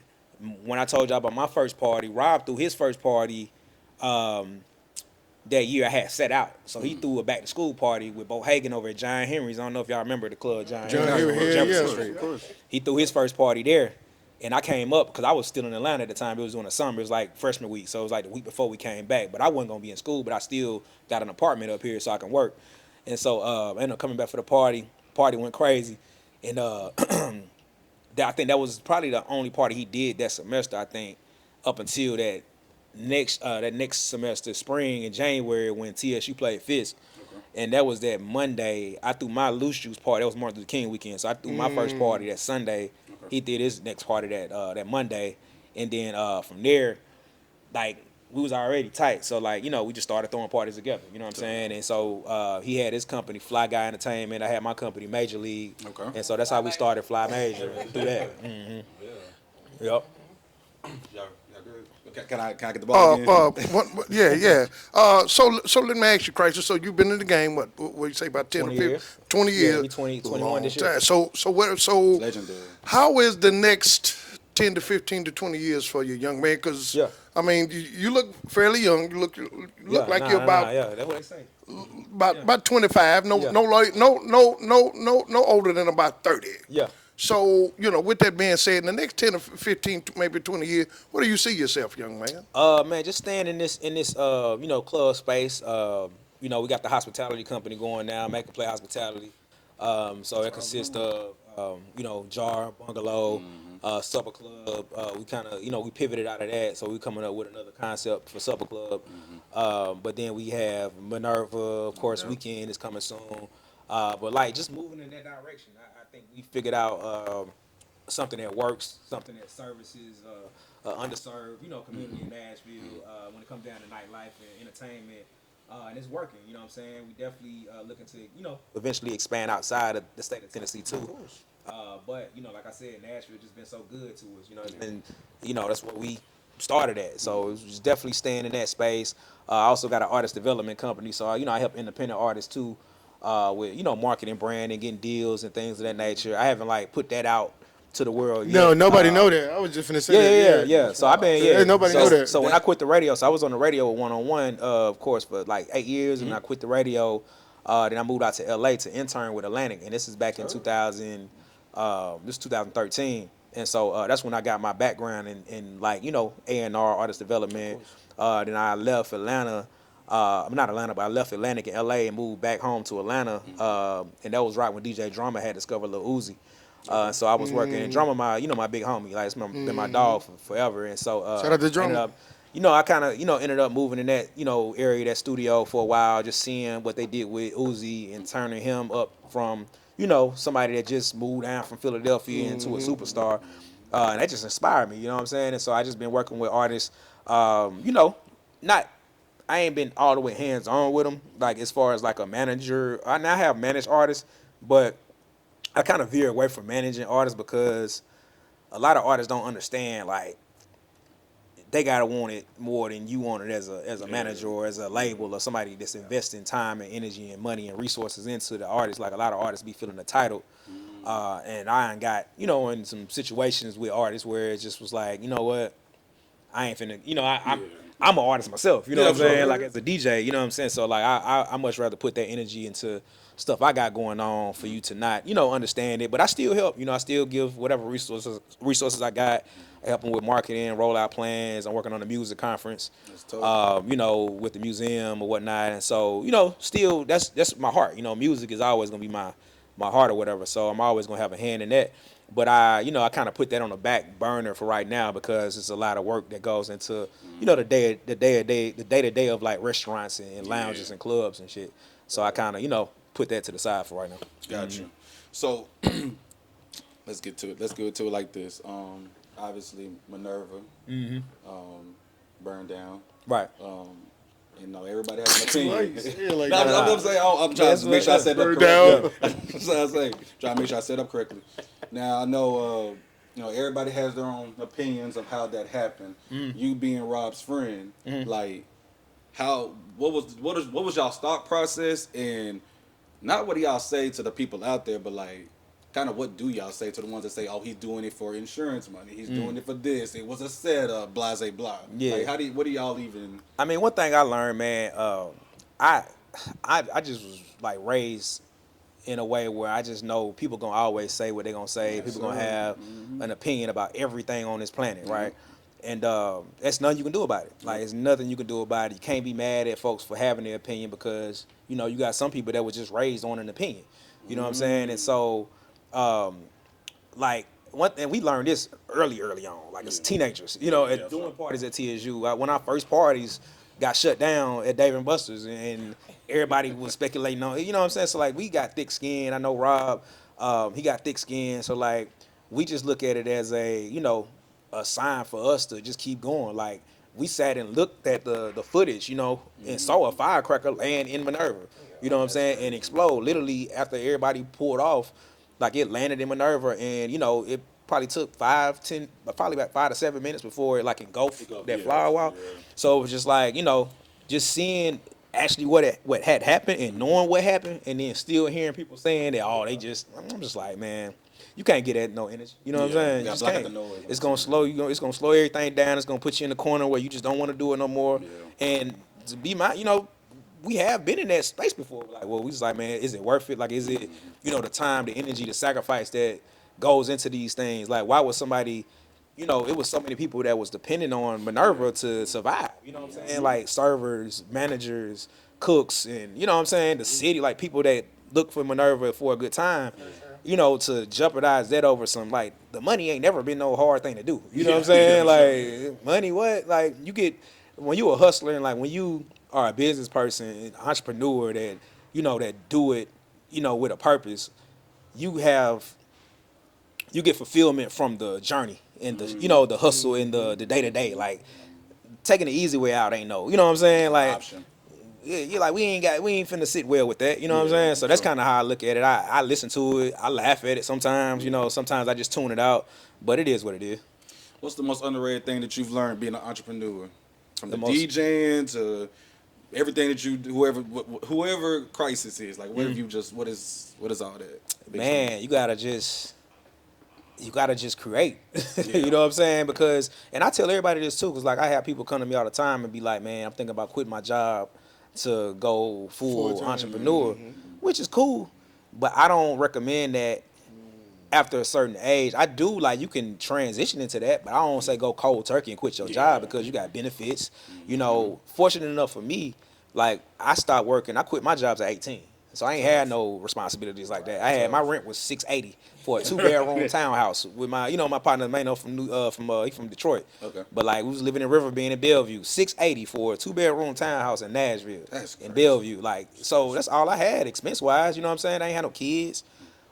when I told y'all about my first party, Rob threw his first party that year I had set out. So he threw a back to school party with Bo Hagan over at John Henry's. I don't know if y'all remember the club, John Henry's on Jefferson Street. Of course. He threw his first party there. And I came up because I was still in Atlanta at the time. It was during the summer. It was like freshman week. So it was like the week before we came back. But I wasn't going to be in school, but I still got an apartment up here so I can work. And so I ended up coming back for the party. Party went crazy. And I think that was probably the only party he did that semester, I think, up until that next semester, spring and January, when TSU played Fisk. And that was that Monday. I threw my Loose Juice party. That was Martin Luther King weekend. So I threw my first party that Sunday. He did his next party that Monday. And then from there, like, we was already tight. So, like, we just started throwing parties together. You know what I'm saying? And so he had his company, Fly Guy Entertainment. I had my company, Major League. Okay. And so that's how we started Fly Major through that. Yep. Can I get the ball again? Yeah. So let me ask you, Crisis. So you've been in the game, what you say, about 10 or 20 15? years. 20 Yeah, years. we 21 Long this year. time. So Legendary. how is the next 10 to 15 to 20 years for you, young man? Because, Yeah. I mean, you look fairly young. You look like you're yeah, that's what they say. about 25. No, Yeah. no older than about 30. Yeah. So, with that being said, in the next 10 to 15, maybe 20 years, where do you see yourself, young man? Man, just staying in this club space. We got the hospitality company going now, Make and Play Hospitality. So it consists of jar, bungalow, supper club. We kind of we pivoted out of that, so we coming up with another concept for supper club. But then we have Minerva, of course. Weekend is coming soon. But like just moving in that direction, I think we figured out something that works, something that services underserved, community in Nashville when it comes down to nightlife and entertainment. And it's working, you know what I'm saying? We definitely looking to, eventually expand outside of the state of Tennessee too. But, like I said, Nashville just been so good to us. It's been, that's what we started at. So it's definitely staying in that space. I also got an artist development company. So, I help independent artists too with, marketing, branding, getting deals and things of that nature. I haven't, put that out to the world yet. No, nobody know that. I was just finna say that. Yeah. So I've been, nobody know that. So when I quit the radio, so I was on the radio with 101, of course, for like 8 years, and I quit the radio. Then I moved out to LA to intern with Atlantic, and this is back in 2013. And so that's when I got my background in A&R, artist development. Then I left Atlanta. Not Atlanta, but I left Atlantic in LA and moved back home to Atlanta. And that was right when DJ Drama had discovered Lil Uzi. So I was working and Drama, my big homie, like it's been my dog for forever. And so shout out to Drama. I kind of ended up moving in that area, that studio for a while, just seeing what they did with Uzi and turning him up from somebody that just moved down from Philadelphia into a superstar. And that just inspired me, you know what I'm saying? And so I just been working with artists, I ain't been all the way hands on with them, like as far as like a manager. I now have managed artists, but I kind of veer away from managing artists because a lot of artists don't understand, like, they gotta want it more than you want it as a manager or as a label or somebody that's investing time and energy and money and resources into the artist. Like a lot of artists be feeling entitled, and I ain't got in some situations with artists where it just was like, you know what, I ain't finna, I'm an artist myself, you know what I'm saying, like as a DJ, you know what I'm saying. So like I much rather put that energy into stuff I got going on for you to not, understand it. But I still help, I still give whatever resources I got. I help them with marketing, rollout plans. I'm working on the music conference, with the museum or whatnot. And so, still that's my heart. Music is always gonna be my heart or whatever. So I'm always gonna have a hand in that. But I kind of put that on the back burner for right now because it's a lot of work that goes into, the day to day of like restaurants and lounges and clubs and shit. So I kind of, put that to the side for right now. Gotcha. So let's get to it. Let's go to it like this. Obviously Minerva, burned down. Right. Everybody has an opinion. Like I'm saying, I'm trying to make sure I set it up correctly. That's what I say. Trying to make sure I set up correctly. Now I know, everybody has their own opinions of how that happened. You being Rob's friend, like, what was y'all's thought process, and not what do y'all say to the people out there, but like, kind of what do y'all say to the ones that say, oh, he's doing it for insurance money, he's doing it for this, it was a setup, blase blah. Yeah. Like, what do y'all even? I mean, one thing I learned, man, I just was like raised in a way where I just know people gonna always say what they gonna say. Yes, people gonna have an opinion about everything on this planet, right? And there's nothing you can do about it. Like, there's nothing you can do about it. You can't be mad at folks for having their opinion because, you got some people that were just raised on an opinion. You know what I'm saying? And so, like, and we learned this early on, like as teenagers, at doing parties at TSU. When our first parties got shut down at Dave & Buster's and everybody was speculating on, you know what I'm saying? So, like, we got thick skin. I know Rob, he got thick skin. So, like, we just look at it as a sign for us to just keep going. Like, we sat and looked at the footage, and saw a firecracker land in Minerva, you know what I'm saying, and explode. Literally, after everybody pulled off, like, it landed in Minerva, and, it probably took probably about 5 to 7 minutes before it, like, engulfed that flower wall. So it was just like, just seeing actually what had happened and knowing what happened, and then still hearing people saying that, I'm just like, man, you can't get that no energy. You know what I'm saying? You gotta just block out can't. the noise. It's gonna slow you. It's gonna slow everything down. It's gonna put you in the corner where you just don't want to do it no more. Yeah. And to be my, we have been in that space before. Like, well, we just like, man, is it worth it? Like, is it, the time, the energy, the sacrifice that goes into these things? Like, why would somebody, it was so many people that was depending on Minerva to survive. You know what I'm saying? Like servers, managers, cooks, and you know what I'm saying? The city, like people that look for Minerva for a good time. To jeopardize that over some, like, the money ain't never been no hard thing to do. You know what I'm saying? Like, money, what? Like, when you a hustler and, like, when you are a business person, an entrepreneur that, that do it, with a purpose, you get fulfillment from the journey and the hustle and the day-to-day. Like, taking the easy way out ain't no, you know what I'm saying? Like, Option. yeah, you're like, we ain't finna sit well with that. You know what I'm saying? So that's kind of how I look at it. I listen to it. I laugh at it sometimes. Sometimes I just tune it out. But it is what it is. What's the most underrated thing that you've learned being an entrepreneur? From the most- DJing to everything that you do, whoever crisis is, like, what have you just, what is all that? Big Man, you gotta just create. You know what I'm saying? Because, and I tell everybody this too, because, like, I have people come to me all the time and be like, man, I'm thinking about quitting my job to go full Full-time. entrepreneur, which is cool. But I don't recommend that after a certain age. I do, like, you can transition into that, but I don't say go cold turkey and quit your job because you got benefits. Fortunate enough for me, like, I stopped working. I quit my jobs at 18. So I ain't had no responsibilities like that. I had, my rent was $680 for a 2-bedroom townhouse with my, my partner Mano he from Detroit. Okay. But, like, we was living in Riverbend in Bellevue, $680 for a 2-bedroom townhouse in Nashville. That's in crazy. Bellevue. Like, so that's all I had expense wise. You know what I'm saying? I ain't had no kids.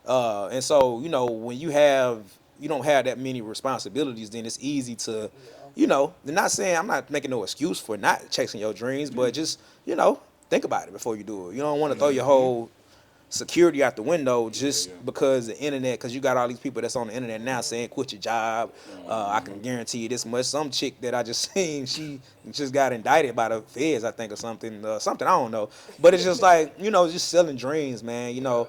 And so, when you don't have that many responsibilities, then it's easy to, they're not saying, I'm not making no excuse for not chasing your dreams, but just, think about it before you do it. You don't want to throw your whole security out the window just because the internet, because you got all these people that's on the internet now saying quit your job. I can guarantee you this much. Some chick that I just seen, she just got indicted by the feds, I think, or something. Something, I don't know. But it's just like, just selling dreams, man. You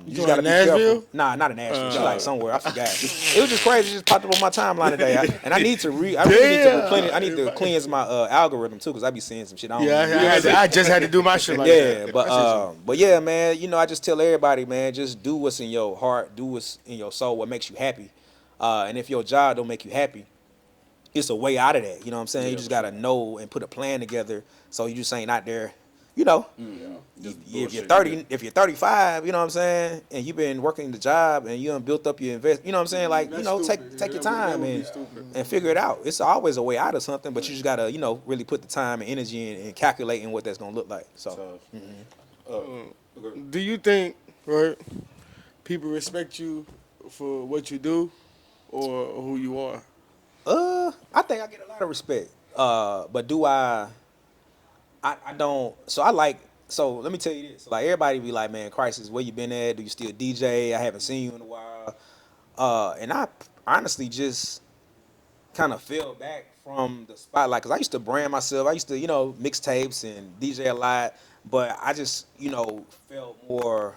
just gotta be Nashville? careful. Nah, not in Nashville. She like somewhere. I forgot. It was just crazy. It just popped up on my timeline today. I need to I really need to replenish. I need to cleanse my algorithm too, because I be seeing some shit. I don't know. I just had to do my shit like that. Yeah, but yeah, man. I just tell everybody, man, just do what's in your heart, do what's in your soul, what makes you happy. And if your job don't make you happy, it's a way out of that. You know what I'm saying? You just gotta know and put a plan together, so you just ain't out there. If you're 30, if you're 35, you know what I'm saying, and you've been working the job and you done built up your invest, you know what I'm saying, like, take your time and figure it out. It's always a way out of something, but you just gotta, really put the time and energy in and calculating what that's gonna look like. So, Do you think, right, people respect you for what you do or who you are? I think I get a lot of respect. But do I don't. So let me tell you this. Like, everybody be like, man, Crisis, where you been at? Do you still DJ? I haven't seen you in a while. And I honestly just kind of fell back from the spotlight, because I used to brand myself. I used to, mix tapes and DJ a lot. But I just, felt more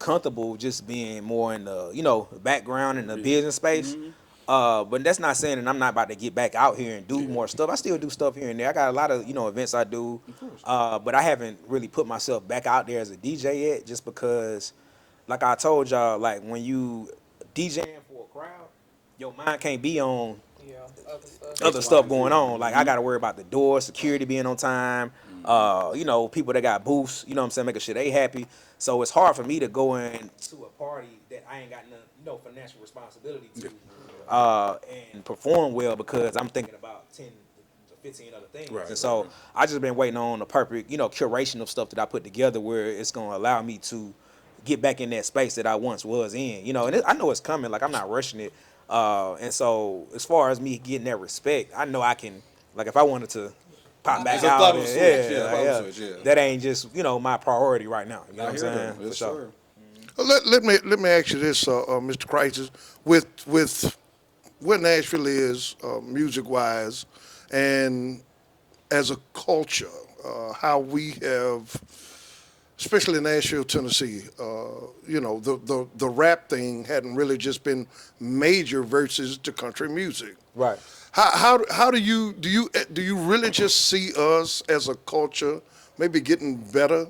comfortable just being more in the, background in the business space. But that's not saying that I'm not about to get back out here and do more stuff. I still do stuff here and there. I got a lot of, events I do. But I haven't really put myself back out there as a DJ yet, just because, like I told y'all, like, when you DJing for a crowd, your mind can't be on other stuff going on. Like, I got to worry about the door, security being on time, people that got booths, you know what I'm saying, making sure they happy. So it's hard for me to go into a party that I ain't got no financial responsibility to. And perform well, because I'm thinking about 10 to 15 other things. Right, and so I just been waiting on the perfect, curation of stuff that I put together where it's going to allow me to get back in that space that I once was in, and I know it's coming. Like, I'm not rushing it. And so as far as me getting that respect, I know I can, like, if I wanted to pop back out, that ain't just, my priority right now. You know what I'm saying? For sure. Let me ask you this, Mr. Crisis, with what Nashville is, music-wise, and as a culture, how we have especially Nashville, Tennessee, the rap thing hadn't really just been major versus the country music. Right. How do you really just see us as a culture maybe getting better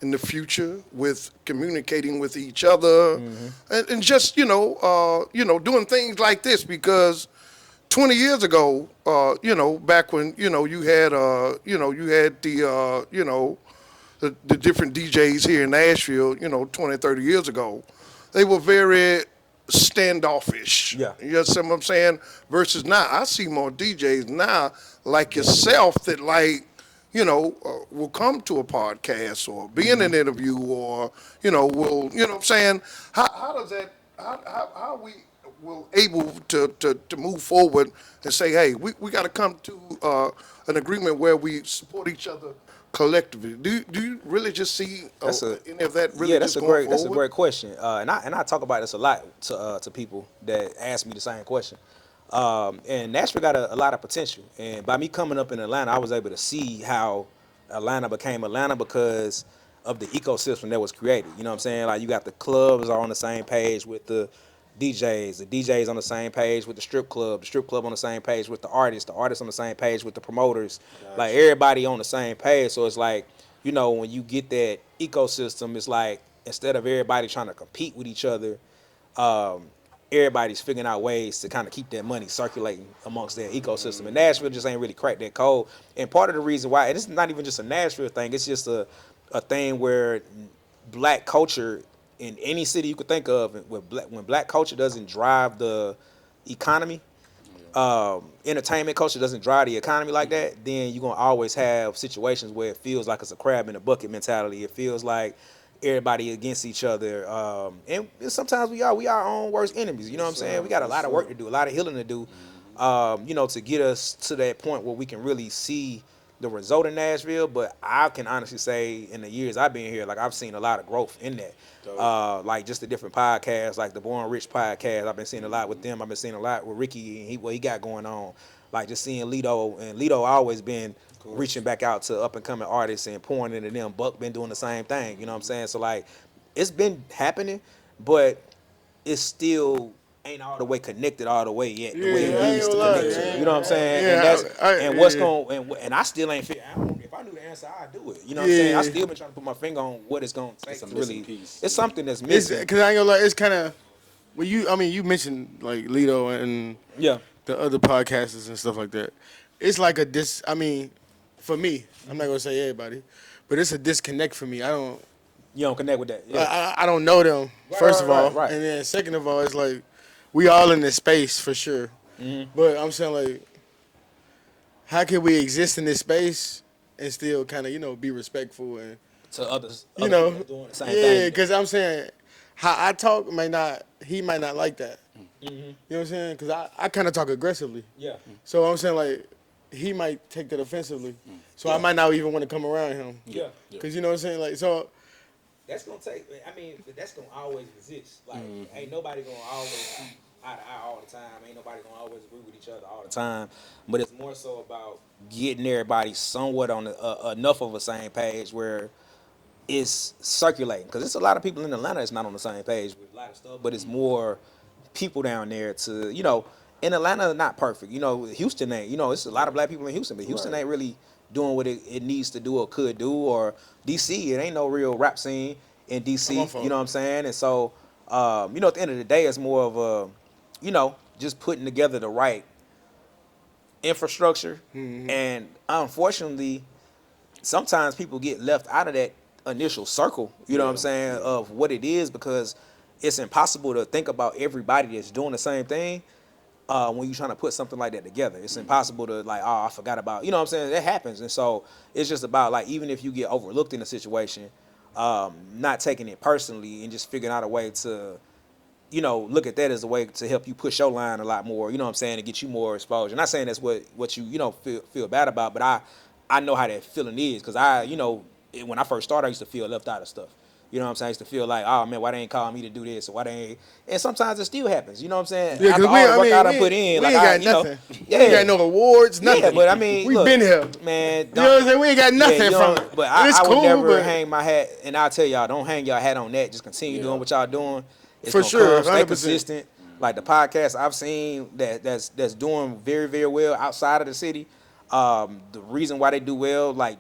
in the future with communicating with each other and just doing things like this? Because 20 years ago, back when you had the different DJs here in Nashville, 20, 30 years ago, they were very standoffish. Yeah. You understand what I'm saying? Versus now, I see more DJs now like yourself that will come to a podcast or be in an interview or, will, you know what I'm saying? How does that, how we will able to move forward and say, hey, we got to come to an agreement where we support each other collectively? Do you really just see any of that really just going forward? That's a great question, and I talk about this a lot to people that ask me the same question. And Nashville got a lot of potential, and by me coming up in Atlanta, I was able to see how Atlanta became Atlanta because of the ecosystem that was created. You know what I'm saying? Like, you got the clubs are on the same page with the DJs on the same page with the strip club on the same page with the artists on the same page with the promoters. Gotcha. Like, everybody on the same page. So it's like, when you get that ecosystem, it's like, instead of everybody trying to compete with each other, everybody's figuring out ways to kind of keep that money circulating amongst their ecosystem. And Nashville just ain't really cracked that code. And part of the reason why, and it's not even just a Nashville thing, it's just a thing where black culture in any city you could think of, when black culture doesn't drive the economy, entertainment culture doesn't drive the economy like that, then you're going to always have situations where it feels like it's a crab in a bucket mentality. It feels like everybody against each other. And sometimes we are our own worst enemies. You know what I'm saying? We got a lot of work to do, a lot of healing to do, to get us to that point where we can really see the result in Nashville. But I can honestly say, in the years I've been here, like, I've seen a lot of growth in that. Like, just the different podcasts, like the Born Rich podcast, I've been seeing a lot with them. I've been seeing a lot with Ricky and what he got going on. Like, just seeing Lito, and Lito always been reaching back out to up and coming artists and pouring into them. Buck been doing the same thing. You know what I'm saying? So, like, it's been happening, but it's still ain't all the way connected all the way yet. The way it needs to connect to. You know what I'm saying? Yeah, and I still ain't figured out. If I knew the answer, I'd do it. You know what I'm saying? I still been trying to put my finger on what it's gonna take to really. It's something that's missing. Because I ain't gonna lie, it's kind of. Well, you mentioned like Lito and the other podcasters and stuff like that. It's like for me, I'm not gonna say everybody, but it's a disconnect for me. You don't connect with that. Yeah. I don't know them, first of all. And then second of all, it's like, we all in this space for sure. Mm-hmm. But I'm saying, like, how can we exist in this space and still kind of, be respectful and to others doing the same thing? Yeah, because I'm saying, how I talk he might not like that. Mm-hmm. You know what I'm saying? Because I kind of talk aggressively. Yeah. So I'm saying, like, he might take that offensively. So I might not even want to come around him. Yeah. Because you know what I'm saying? Like, so. That's gonna take. That's gonna always exist. Like, ain't nobody gonna always be eye to eye all the time. Ain't nobody gonna always agree with each other all the time. But it's more so about getting everybody somewhat on enough of a same page where it's circulating. Because there's a lot of people in Atlanta that's not on the same page with a lot of stuff. But it's more people down there to, in Atlanta, not perfect. Houston ain't. It's a lot of black people in Houston, but Houston ain't really doing what it needs to do or could do, or DC, it ain't no real rap scene in DC, you know what I'm saying? And so, at the end of the day, it's more of a, just putting together the right infrastructure. Mm-hmm. And unfortunately, sometimes people get left out of that initial circle, you know what I'm saying, of what it is, because it's impossible to think about everybody that's doing the same thing. When you're trying to put something like that together, it's impossible to I forgot about, you know what I'm saying? That happens. And so it's just about, like, even if you get overlooked in a situation, not taking it personally and just figuring out a way to, look at that as a way to help you push your line a lot more, you know what I'm saying, and get you more exposure. Not saying that's what you, feel bad about, but I know how that feeling is, because when I first started, I used to feel left out of stuff. You know what I'm saying? I used to feel like, oh man, why they ain't calling me to do this, or why they ain't? And sometimes it still happens. You know what I'm saying? Yeah, After because all the work I done put in, we like ain't got nothing. We ain't got no awards, nothing. Yeah, but I mean, we look, been here, man. You know what I'm saying? We ain't got nothing from it. But And it's I would cool, never but hang my hat, and I'll tell y'all, don't hang your hat on that. Just continue doing what y'all doing. It's For gonna sure, come, stay 100%. consistent. Like the podcast I've seen that's doing very, very well outside of the city. The reason why they do well, like,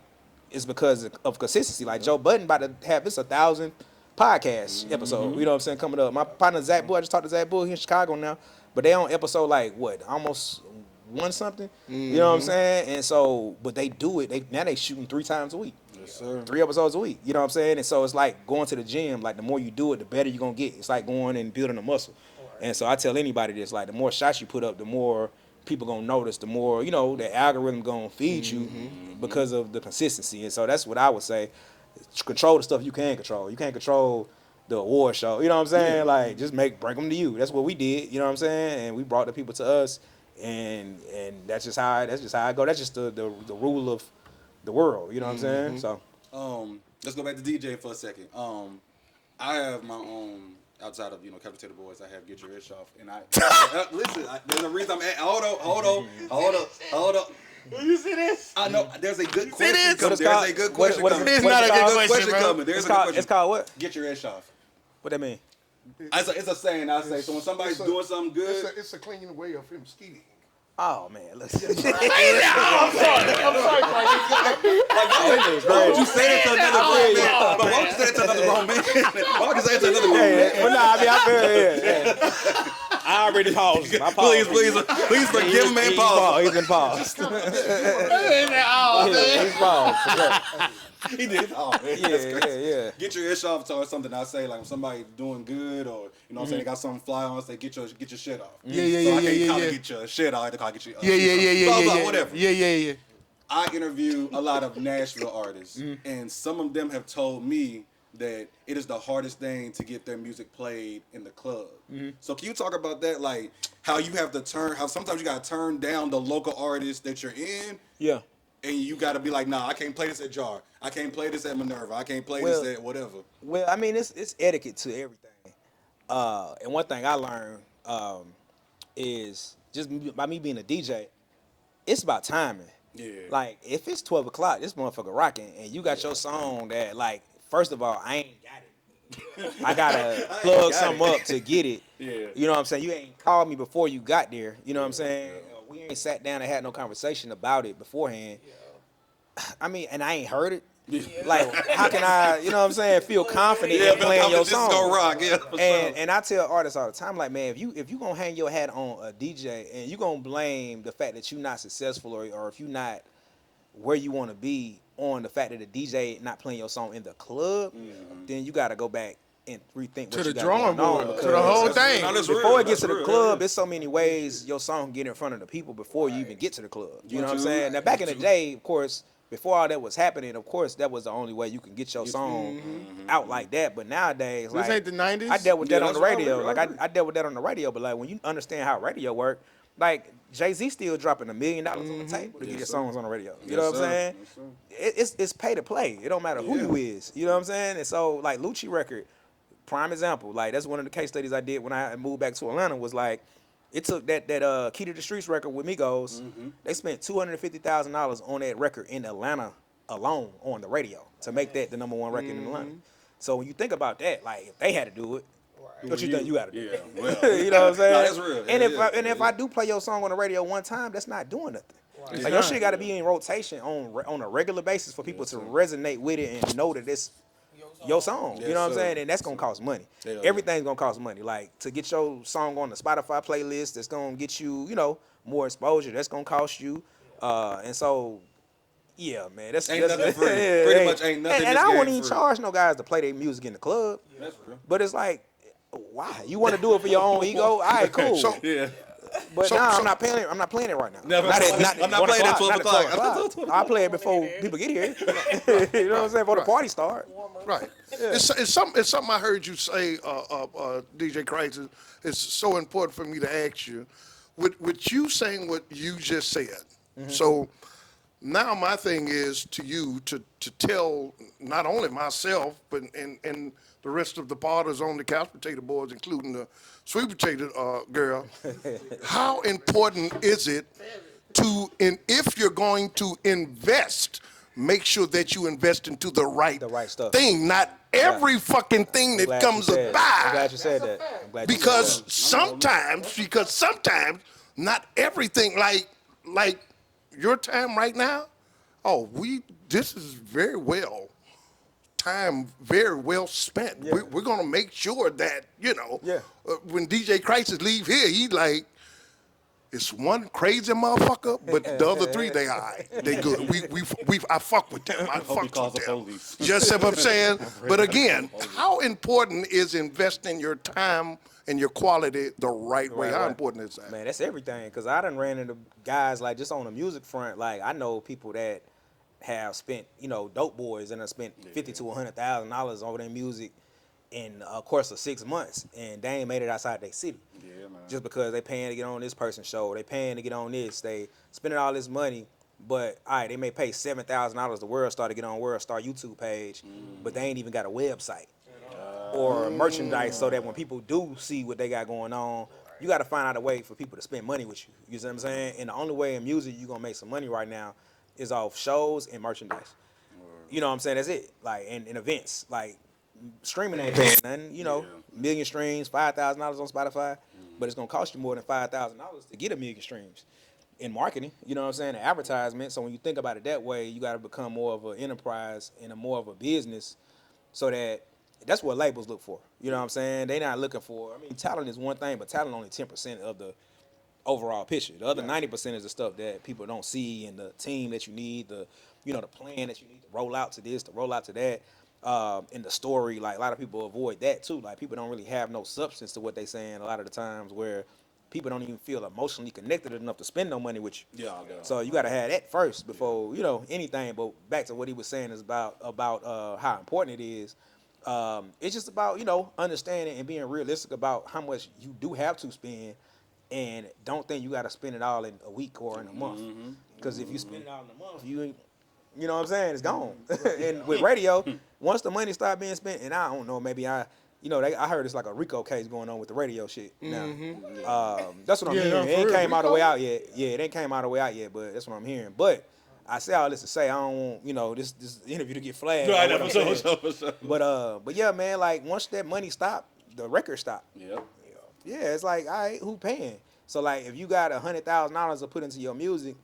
is because of consistency. Like Joe Budden about to have this 1,000 podcast episode. You know what I'm saying? Coming up. My partner Zach Bull, I just talked to Zach Bull here in Chicago now, but they on episode like what, almost one something. You know what I'm saying? And so, but they do it. Now they shooting 3 times a week. Yes, sir. 3 episodes a week. You know what I'm saying? And so it's like going to the gym. Like the more you do it, the better you're gonna get. It's like going and building a muscle. And so I tell anybody this: like the more shots you put up, the more people gonna notice. The more the algorithm gonna feed you because of the consistency. And so that's what I would say. Control the stuff you can control. You can't control the award show. You know what I'm saying? Yeah. Like just bring them to you. That's what we did. You know what I'm saying? And we brought the people to us. And that's just how I go. That's just the rule of the world. You know what I'm saying? So let's go back to DJ for a second. I have my own outside of Captain Taylor Boys. I have Get Your Ish Off, and I listen. There's a reason I'm at. Hold on. You see this? I know there's a good question this? coming. There's a good question coming. It's not a good question bro. coming. There's a good question. It's called what? Get Your Ish Off. What that mean? It's a saying I say. So when somebody's doing something good, It's a clean way of him skiing. Oh man, listen. I'm sorry. why would you say it to another grown man? But why would you say it to another grown man? Why would you say it to another grown man? Well, nah, I mean, I feel yeah. I already paused. I paused. Please forgive him and pause. He's been paused. He's paused. He did. Oh, man. Yeah. Get your ish off or something. I say like when somebody doing good or what I'm saying, they got something fly on. I say get your shit off. Yeah. Get your shit off. I call get your whatever. Yeah. I interview a lot of Nashville artists, and some of them have told me that it is the hardest thing to get their music played in the club. So can you talk about that? Like how you have to how sometimes you got to turn down the local artists that you're in. Yeah. And you got to be like, nah, I can't play this at Jar. I can't play this at Minerva. I can't play this at whatever. Well, I mean, it's etiquette to everything. And one thing I learned is just by me being a DJ, it's about timing. Yeah. Like, if it's 12 o'clock, this motherfucker rocking, and you got your song that, like, first of all, I ain't got it. I gotta plug something up to get it. Yeah. You know what I'm saying? You ain't called me before you got there. You know what I'm saying? We ain't sat down and had no conversation about it beforehand. I mean, and I ain't heard it. Like, how can I, you know what I'm saying, feel confident in playing your song? This is gonna rock, yeah. For sure. And I tell artists all the time, like, man, if you gonna hang your hat on a DJ and you gonna blame the fact that you're not successful or if you're not where you want to be on the fact that the DJ not playing your song in the club, then you got to go back and rethink what To you the got drawing going on. board, to the whole thing. No, that's Before real. it gets to That's the real, club, yeah. there's so many ways your song can get in front of the people before you even get to the club. You know what I'm saying? Now, back in the day, of course, before all that was happening, of course, that was the only way you can get your song out like that. But nowadays, This ain't the 90s. I dealt with that on the that's radio. right. Like I dealt with that on the radio. But like when you understand how radio work, like Jay-Z still dropping $1 million on the table to get his songs on the radio. You know what I'm saying? It's pay to play. It don't matter who you is. You know what I'm saying? And so like Lucci record, prime example. Like that's one of the case studies I did when I moved back to Atlanta. Was like it took that Key to the Streets record with Migos. They spent $250,000 on that record in Atlanta alone on the radio to make that the #1 record in Atlanta. So when you think about that, like if they had to do it, what you think you got to do? Yeah, well, You know what I'm saying? No, that's real. And if I do play your song on the radio one time, that's not doing nothing. Like your shit got to be in rotation on a regular basis for people to resonate with it and know that it's your song. You know what I'm saying? And that's gonna cost money. Everything's gonna cost money. Like to get your song on the Spotify playlist, that's gonna get you, more exposure. That's gonna cost you. And so, yeah, man, that's Ain't nothing free. yeah, Pretty much ain't nothing. And I wouldn't even charge no guys to play their music in the club. That's real. But it's like, why? You want to do it for your own ego? All right, cool. Yeah. But I'm not playing it right now. Never. I'm not playing at 12 o'clock. I'll play it before people get here. You know what I'm saying? Before the party start. Right. It's something I heard you say, DJ Christ. It's so important for me to ask you. With you saying what you just said, so Now my thing is to you to tell not only myself but and the rest of the partners on the couch potato boards, including the sweet potato girl, how important is it to, and if you're going to invest, make sure that you invest into the right stuff. thing, not every fucking thing that comes by. I'm glad you said that. Because sometimes not everything like your time right now. Oh, this is very well spent. Yeah. We're gonna make sure that Yeah. when DJ Crisis leave here, he like. It's one crazy motherfucker, but the other three they alright. They good. I fuck with them. I fuck with them. Police. You see what I'm saying? But again, how important is investing your time and your quality the right way? How important is that? Man, that's everything. Because I done ran into guys like just on the music front. Like I know people that have spent, dope boys and have spent $50,000 to $100,000 over their music in a course of 6 months, and they ain't made it outside their city. Yeah, man. Just because they paying to get on this person's show, they paying to get on this, they spending all this money, but all right, they may pay $7,000 to World Star to get on World Star YouTube page, but they ain't even got a website or merchandise, so that when people do see what they got going on, you got to find out a way for people to spend money with you. You see what I'm saying? And the only way in music you're gonna make some money right now is off shows and merchandise. You know what I'm saying? That's it. Like in events, like. Streaming ain't paying nothing, million streams, $5,000 on Spotify, but it's gonna cost you more than $5,000 to get a million streams in marketing. You know what I'm saying? The advertisement. So when you think about it that way, you got to become more of an enterprise and more of a business, so that's what labels look for. You know what I'm saying? They not looking for. I mean, talent is one thing, but talent only 10% of the overall picture. The other 90% is the stuff that people don't see, and the team that you need, the plan that you need to roll out to this, to roll out to that. In the story, like a lot of people avoid that too. Like people don't really have no substance to what they saying a lot of the times, where people don't even feel emotionally connected enough to spend no money with you. Yeah. So you got to have that first before anything. But back to what he was saying is about how important it is. It's just about understanding and being realistic about how much you do have to spend, and don't think you got to spend it all in a week or in a month. Because if you spend it all in a month, you ain't. You know what I'm saying? It's gone. And with radio, once the money start being spent, and I don't know, maybe I heard it's like a RICO case going on with the radio shit now. That's what I'm hearing. It ain't came all the way out yet. Yeah, it ain't came all the way out yet, but that's what I'm hearing. But I say all this to say I don't want this interview to get flagged. Right, for sure. But yeah, man, like once that money stop, the record stop. Yep. Yeah, it's like, all right, who paying? So like, if you got $100,000 to put into your music,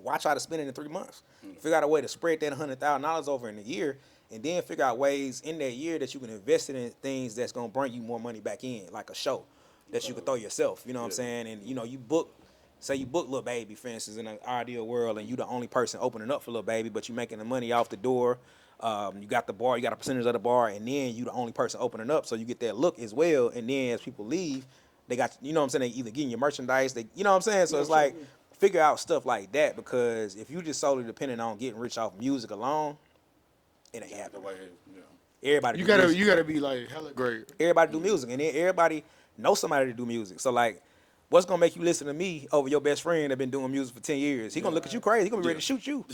watch how to spend it in 3 months. Figure out a way to spread that $100,000 over in a year, and then figure out ways in that year that you can invest it in things that's gonna bring you more money back in, like a show that you can throw yourself. You know what I'm saying? And you book Lil Baby, for instance, in an ideal world, and you the only person opening up for Lil Baby, but you making the money off the door. You got the bar, you got a percentage of the bar, and then you the only person opening up, so you get that look as well. And then as people leave, they got what I'm saying, they either getting your merchandise, they what I'm saying. So it's like, figure out stuff like that, because if you just solely dependent on getting rich off music alone, it ain't happening. Everybody, you gotta be like hella great. Everybody do music, and then everybody know somebody to do music. So like, what's gonna make you listen to me over your best friend that been doing music for 10 years? He gonna look at you crazy. He gonna be ready to shoot you.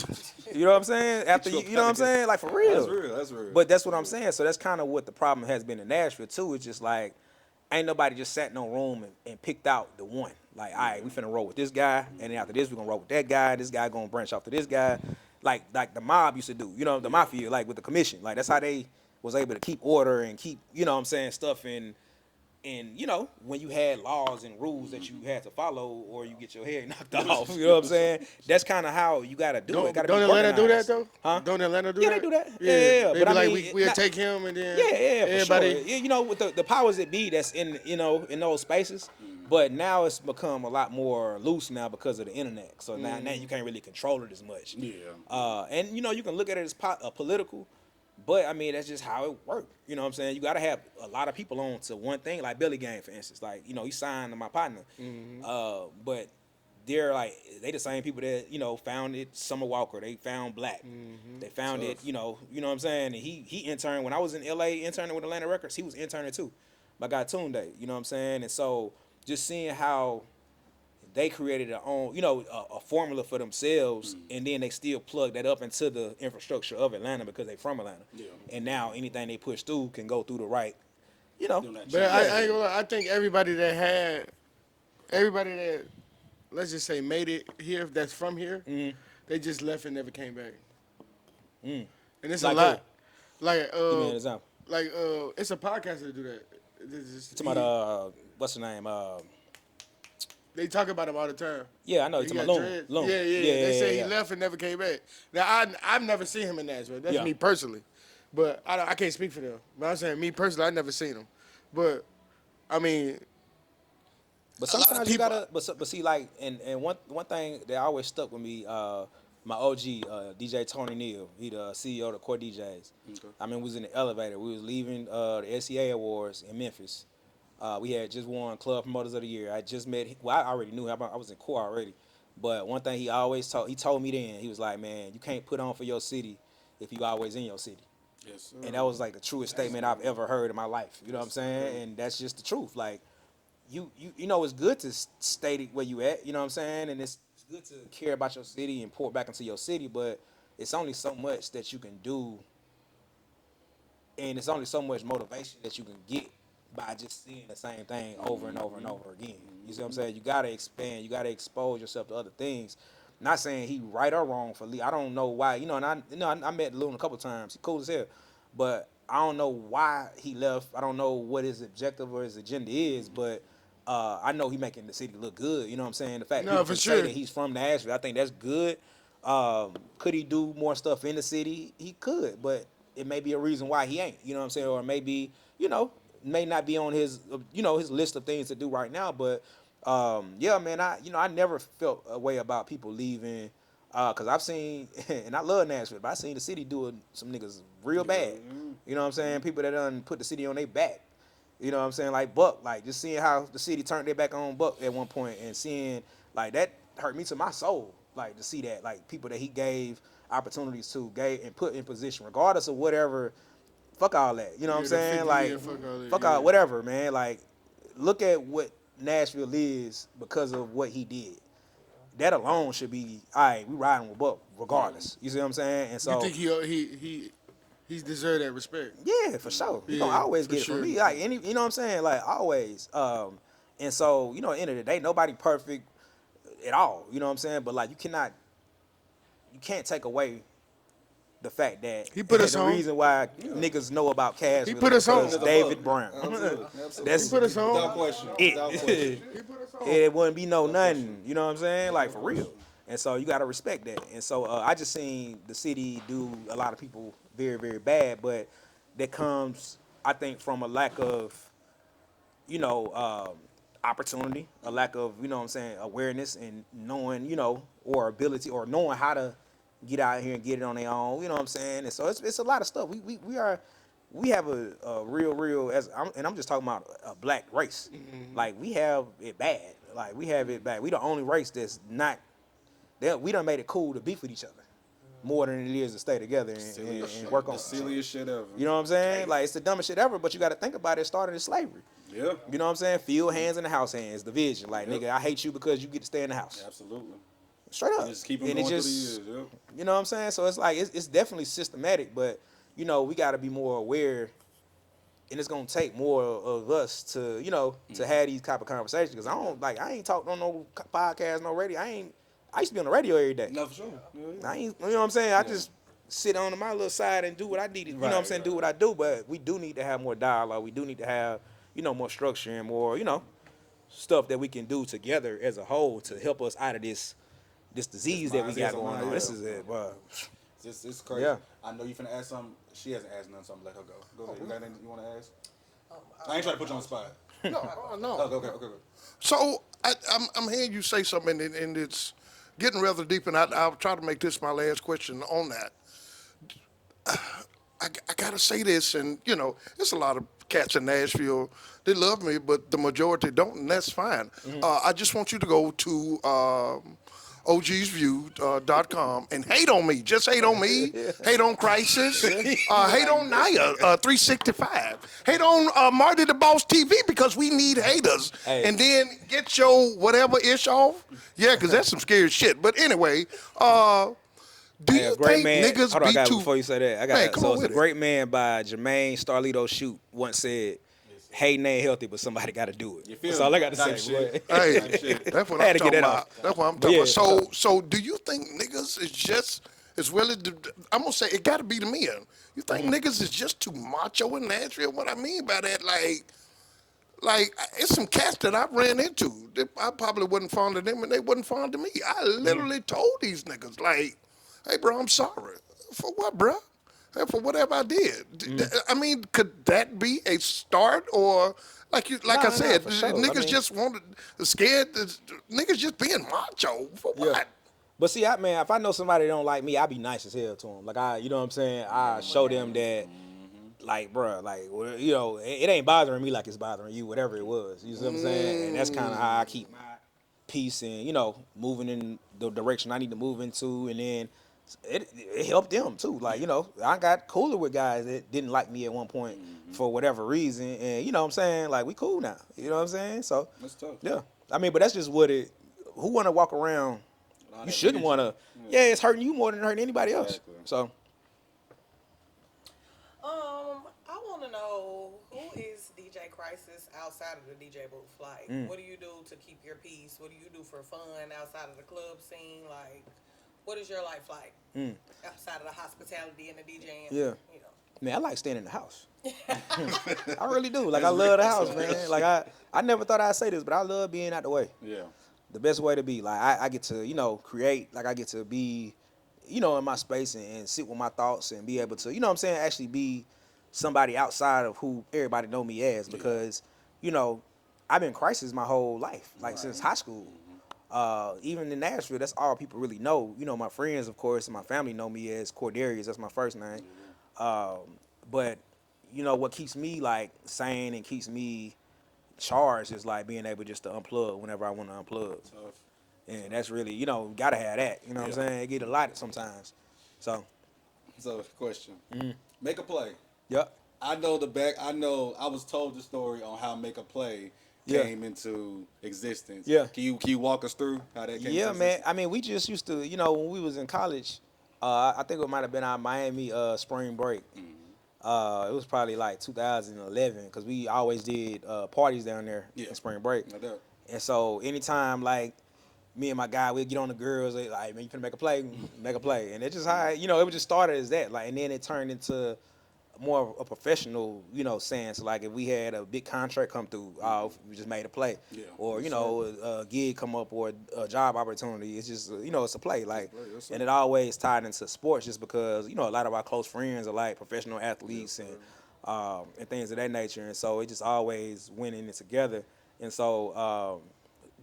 You know what I'm saying? After you know what I'm saying? Like, for real. That's real. But that's what I'm saying. So that's kind of what the problem has been in Nashville too. It's just like, ain't nobody just sat in no room and picked out the one. Like, all right, we finna roll with this guy, and then after this, we gonna roll with that guy. This guy gonna branch off to this guy. Like the mob used to do, the mafia, like with the commission. Like, that's how they was able to keep order and keep, stuff in. And, when you had laws and rules that you had to follow, or you get your head knocked off, you know what I'm saying? That's kind of how you got to do it. Don't Atlanta do that, though? Huh? Don't Atlanta do that? Yeah, they do that. Yeah. But I like, mean, we'll take him, and then everybody. For sure. With the powers that be that's in, in those spaces. But now it's become a lot more loose now because of the internet. So now you can't really control it as much. Yeah. And, you can look at it as political. But, I mean, that's just how it works. You know what I'm saying? You got to have a lot of people on to one thing. Like Billy Gang, for instance. Like, he signed to my partner. But they're like, they the same people that, founded Summer Walker. They found Black. They found it, you know what I'm saying? And he interned. When I was in L.A. interning with Atlantic Records, he was interning too. My guy Tunde, you know what I'm saying? And so just seeing how they created their own, a formula for themselves, and then they still plug that up into the infrastructure of Atlanta because they from Atlanta. Yeah. And now anything they push through can go through the right, But I ain't gonna lie, I think everybody that, let's just say, made it here, that's from here, they just left and never came back. And it's Like a lot. Like, Give me an example. like, it's a podcaster that do that. It's about what's the name? They talk about him all the time. Yeah, I know. It's He about got Loon. dreads. Loon. Yeah. They say he left and never came back. Now, I've never seen him in Nashville. That's me personally. But I can't speak for them. But I'm saying, me personally, I've never seen him. But, I mean... But sometimes you gotta... But see, like, and one thing that always stuck with me, my OG, DJ Tony Neal, he the CEO of the Core DJs. Okay. I mean, we was in the elevator. We was leaving the SCA Awards in Memphis. We had just won Club Promoters of the Year. I just met him. Well, I already knew him. I was in Core already. But one thing he told me then, he was like, man, you can't put on for your city if you always in your city. Yes, sir. And that was like the truest statement I've ever heard in my life. You know what I'm saying? And that's just the truth. Like, you know, it's good to state it where you at. You know what I'm saying? And it's good to care about your city and pour back into your city. But it's only so much that you can do. And it's only so much motivation that you can get by just seeing the same thing over and over and over again. You see what I'm saying? You gotta expand. You gotta expose yourself to other things. Not saying he right or wrong for Lee. I don't know why. I met Loon a couple times. He cool as hell, but I don't know why he left. I don't know what his objective or his agenda is, but I know he making the city look good. You know what I'm saying? The fact people can say that he's from Nashville, I think that's good. Could he do more stuff in the city? He could, but it may be a reason why he ain't. You know what I'm saying? Or maybe may not be on his his list of things to do right now, but yeah, man, I never felt a way about people leaving, cause I've seen and I love Nashville, but I seen the city do some niggas real bad. You know what I'm saying? People that done put the city on their back. You know what I'm saying? Like Buck, like just seeing how the city turned their back on Buck at one point, and seeing like that hurt me to my soul. Like to see that, like people that he gave opportunities to, gave and put in position, regardless of whatever. Fuck all that. You know what I'm saying? Like, fuck all whatever, man. Like, look at what Nashville is because of what he did. That alone should be, all right, we riding with Buck regardless. You see what I'm saying? And so, you think he's deserved that respect? Yeah, for sure. You gonna always get it from me. Like, you know what I'm saying? Like, always. And so, at the end of the day, nobody perfect at all. You know what I'm saying? But, like, you can't take away the fact that he put us the on. reason why niggas know about Cash he put us on. David Brown. Absolutely. That's he put us on. Without question. Without question. It wouldn't be nothing. You know what I'm saying? Like for real. And so you gotta respect that. And so I just seen the city do a lot of people very, very bad, but that comes, I think, from a lack of, opportunity, a lack of, awareness and knowing, or ability or knowing how to get out here and get it on their own, you know what I'm saying? And so it's a lot of stuff. We have a real and I'm just talking about a black race. Mm-hmm. Like we have it bad. Like we have it bad. We the only race that's not. We done made it cool to beef with each other more than it is to stay together and work on. The silliest shit ever. You know what I'm saying? Like it's the dumbest shit ever. But you got to think about it. It started in slavery. Yeah. You know what I'm saying? Field hands in the house hands. Division. Like nigga, I hate you because you get to stay in the house. Absolutely. Straight up. Just keep them going through the years, yeah. You know what I'm saying? So it's like, it's definitely systematic, but, we got to be more aware, and it's going to take more of us to, to have these type of conversations, because I ain't talking on no podcast, no radio. I used to be on the radio every day. No, for sure. Yeah. I ain't, you know what I'm saying? I just sit on my little side and do what I need to, you know what I'm saying, do what I do, but we do need to have more dialogue. We do need to have, more structure and more, stuff that we can do together as a whole to help us out of this disease that we got going on. This is it, bro. It's crazy. Yeah. I know you finna ask something. She hasn't asked nothing, so I'm gonna let her go. Go ahead. You got anything you want to ask? I ain't trying to put you on the spot. No. Okay. So I'm hearing you say something, and it's getting rather deep, and I'll try to make this my last question on that. I gotta say this, and there's a lot of cats in Nashville. They love me, but the majority don't, and that's fine. Mm-hmm. I just want you to go to ogsview.com and hate on me. Just hate on me. Hate on Crisis. Hate on Naya 365. Hate on Marty the Boss TV because we need haters. Hey. And then get your whatever ish off. Yeah, because that's some scary shit. But anyway, do Hey, you a great think man. niggas Hold on, I be got it too? before you say that. I got Man, it. come So on it's a with it. great man by Jermaine Starlito Shoot once said, "Hating ain't healthy, but somebody got to do it." You feel That's all me? I got to Type say. shit. boy. Hey, shit. that's what I had I'm to get talking that about. off. That's what I'm But talking yeah, about. So do you think niggas is just as well as I'm gonna say it got to be the men? You think niggas is just too macho in Nashville? What I mean by that, like it's some cats that I ran into. I probably wasn't fond of them, and they wasn't fond of me. I literally told these niggas, like, "Hey, bro, I'm sorry for what, bro." Hey, for whatever I did. I mean, could that be a start, or like I No, said, for sure. niggas just wanted scared. Niggas just being macho for Yeah. what? But see, if I know somebody don't like me, I be nice as hell to them. Like you know what I'm saying? I show them that, like, bruh, like, well, it ain't bothering me like it's bothering you, whatever it was. You see what I'm saying? And that's kind of how I keep my peace and moving in the direction I need to move into, and then it helped them too. Like I got cooler with guys that didn't like me at one point for whatever reason, and you know what I'm saying? Like we cool now. You know what I'm saying? So That's tough. yeah, I mean, but that's just what it. Who want to walk around? All You that shouldn't want to. energy. Yeah, it's hurting you more than hurting anybody else. Exactly. So I want to know who is DJ Crisis outside of the DJ booth. Like, what do you do to keep your peace? What do you do for fun outside of the club scene? Like, what is your life like outside of the hospitality and the DJing? Yeah. You know. man, I like staying in the house. I really do. Like I love the house, man. Like I never thought I'd say this, but I love being out the way. Yeah. The best way to be. Like I get to, create. Like I get to be, in my space and sit with my thoughts and be able to, actually be somebody outside of who everybody know me as, because, I've been crisis my whole life, like since high school. Even in Nashville, that's all people really know. My friends, of course, and my family know me as Cordarius. That's my first name. But what keeps me like sane and keeps me charged is like being able just to unplug whenever I want to unplug. Tough. And that's really, gotta have that. You know what I'm saying? It get a lot sometimes. So, So, question. Make a play. yep. I was told the story on how Make a Play came into existence. Yeah. Can you walk us through how that came Yeah, into man. existence? I mean, we just used to, when we was in college, I think it might have been our Miami spring break. It was probably like 2011 because we always did parties down there in spring break. No doubt. And so anytime like me and my guy, we'd get on the girls, they like, man, you finna make a play, make a play. And it just how, it was just started as that. Like, and then it turned into more of a professional, sense. Like if we had a big contract come through, we just made a play. Yeah, Or, yes, a gig come up or a job opportunity. It's just, it's a play. Like, yes, sir. and it always tied into sports just because, a lot of our close friends are like professional athletes and things of that nature. And so it just always went in it together. And so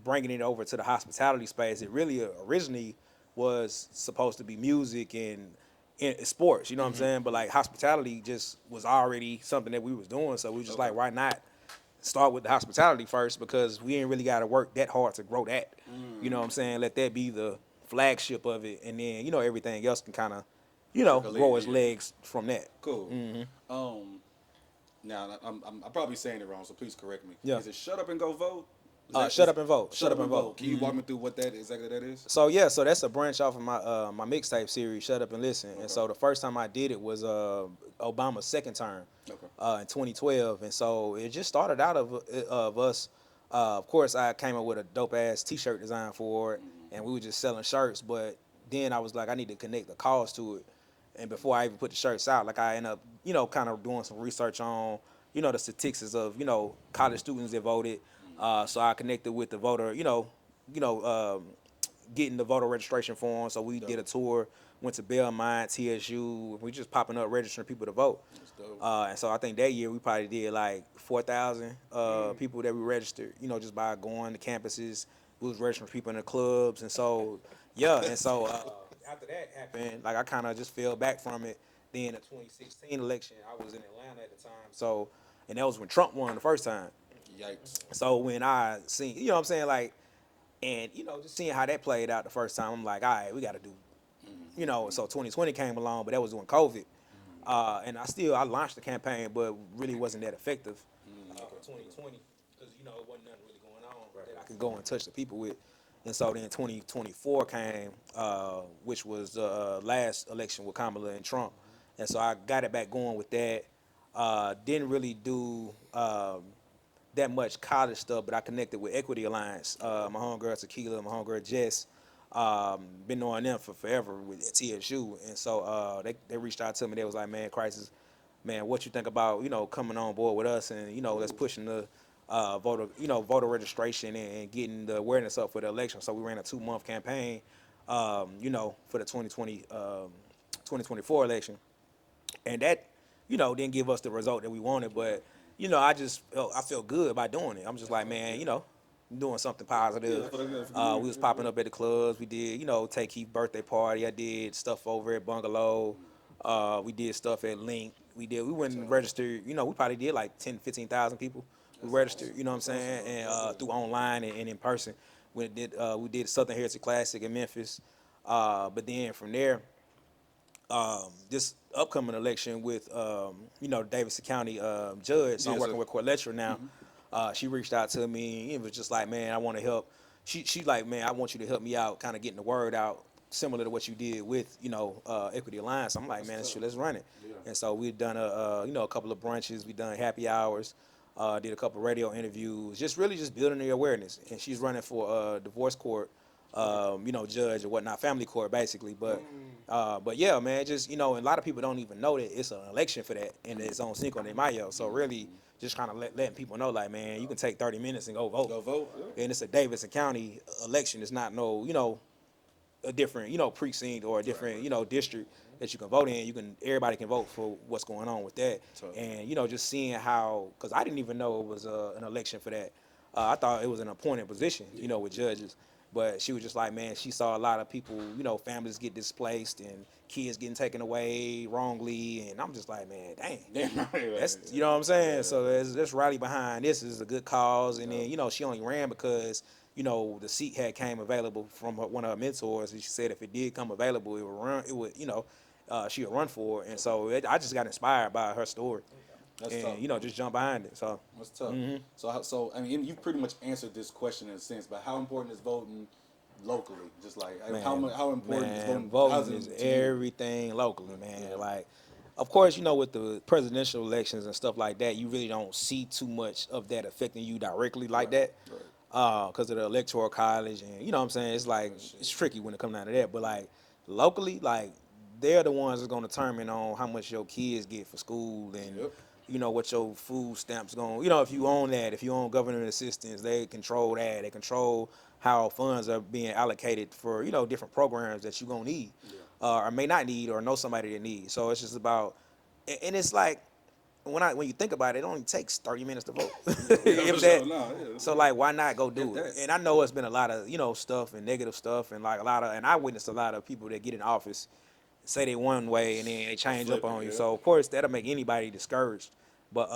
bringing it over to the hospitality space, it really originally was supposed to be music and in sports, you know what I'm saying? But like hospitality just was already something that we was doing. So we was just like, why not start with the hospitality first? Because we ain't really got to work that hard to grow that. You know what I'm saying? Let that be the flagship of it. And then, everything else can kind of, grow its legs from that. Cool. Now I'm probably saying it wrong, so please correct me. Yeah. Is it Shut Up and Go Vote? Shut Up and Vote. Shut Up and Vote. Can you walk me through what that is? So so that's a branch off of my mixtape series, Shut Up and Listen. Okay. And so the first time I did it was Obama's second term, in 2012. And so it just started out of us. Of course, I came up with a dope ass T-shirt design for it, and we were just selling shirts. But then I was like, I need to connect the cause to it. And before I even put the shirts out, like I end up, kind of doing some research on, the statistics of, college students that voted. So I connected with the voter, getting the voter registration form. So we did a tour, went to Belmont, TSU. We just popping up registering people to vote. And so I think that year we probably did like 4,000 people that we registered, just by going to campuses. We was registering people in the clubs. And so, after that happened, like I kind of just fell back from it. Then the 2016 election, I was in Atlanta at the time. So, and that was when Trump won the first time. Yikes. So when I seen, what I'm saying, like, And, you know, just seeing how that played out the first time, I'm like, all right, we got to do, you know, so 2020 came along, but that was during COVID. And I launched the campaign, but really wasn't that effective for 2020 because, you know, it wasn't nothing really going on that I could go and touch the people with. And so then 2024 came, which was the last election with Kamala and Trump. And so I got it back going with that. Didn't really do that much college stuff, but I connected with Equity Alliance. My homegirl Tequila, my homegirl Jess, been knowing them for forever at TSU, and so they reached out to me. They was like, "Man, Crisis, man, what you think about, you know, coming on board with us, and, you know, let's pushing the voter registration and getting the awareness up for the election." So we ran a 2-month campaign, you know, for the 2024 election, and that, you know, didn't give us the result that we wanted, but, you know, I felt good by doing it. I'm just like, man, you know, doing something positive. We was popping up at the clubs. We did, you know, Take Keith's birthday party. I did stuff over at Bungalow. We did stuff at Link. We went and registered, you know, we probably did like 10, 15,000 people. We registered, you know what I'm saying, and through online and in person. We did Southern Heritage Classic in Memphis. But then from there, this upcoming election with, you know, Davidson County judge. So I'm working with Corlettra now. She reached out to me and was just like, man, I want to help. She like, man, I want you to help me out, kind of getting the word out, similar to what you did with, you know, Equity Alliance. I'm like, man, let's run it. And so we've done you know, a couple of brunches. We done happy hours. Did a couple of radio interviews. Just really just building the awareness. And she's running for divorce court, you know, judge or whatnot, family court basically. But yeah, man, just, you know, and a lot of people don't even know that it's an election for that and it's on Cinco de Mayo. So really just kind of letting people know, like, man, you can take 30 minutes and go vote. Go vote. And it's a Davidson County election. It's not no, you know, a different, you know, precinct or a different, you know, district that you can vote in. Everybody can vote for what's going on with that. And, you know, just seeing how, because I didn't even know it was an election for that. I thought it was an appointed position, you know, with judges. But she was just like, man, she saw a lot of people, you know, families get displaced and kids getting taken away wrongly. And I'm just like, man, dang. That's, you know what I'm saying? So let's rally behind this. This is a good cause. And then, you know, she only ran because, you know, the seat had came available from one of her mentors. And she said if it did come available, it would run. It would, you know, she would run for it. And so I just got inspired by her story. That's and, tough. you know, just jump behind it. So that's tough. So I mean, you've pretty much answered this question in a sense, but how important is voting locally? Just like, man, how important is voting? Voting is everything locally, man. Yeah. Like, of course, you know, with the presidential elections and stuff like that, you really don't see too much of that affecting you directly like that. Because of the electoral college, and, you know what I'm saying, it's like, it's tricky when it comes down to that. But like locally, like, they're the ones that's gonna determine on how much your kids get for school and you know what your food stamps going. You know, if you own that, if you own government assistance, they control that. They control how funds are being allocated for, you know, different programs that you're gonna need, or may not need, or know somebody that needs. So it's just about, and it's like, when you think about it, it only takes 30 minutes to vote. If that, so like, why not go do it? And I know it's been a lot of, you know, stuff and negative stuff, and like and I witnessed a lot of people that get in office, say they one way and then they change up on you. So of course that'll make anybody discouraged. But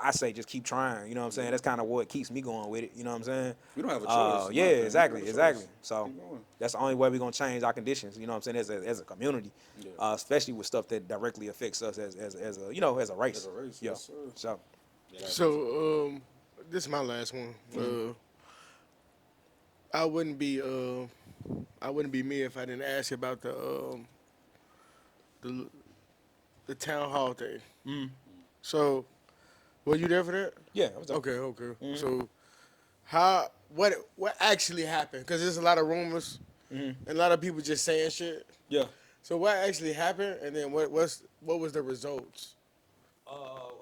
I say just keep trying. You know what I'm saying? That's kind of what keeps me going with it. You know what I'm saying? We don't have a choice. Yeah, exactly. So that's the only way we're gonna change our conditions. You know what I'm saying? As a community, especially with stuff that directly affects us as a, you know, as a race. As a race, yeah. yes, So. So this is my last one. I wouldn't be me if I didn't ask you about the town hall thing. So, were you there for that? Yeah. I was there. Okay. So, what actually happened? Because there's a lot of rumors and a lot of people just saying shit. Yeah. So what actually happened, and then what was the results?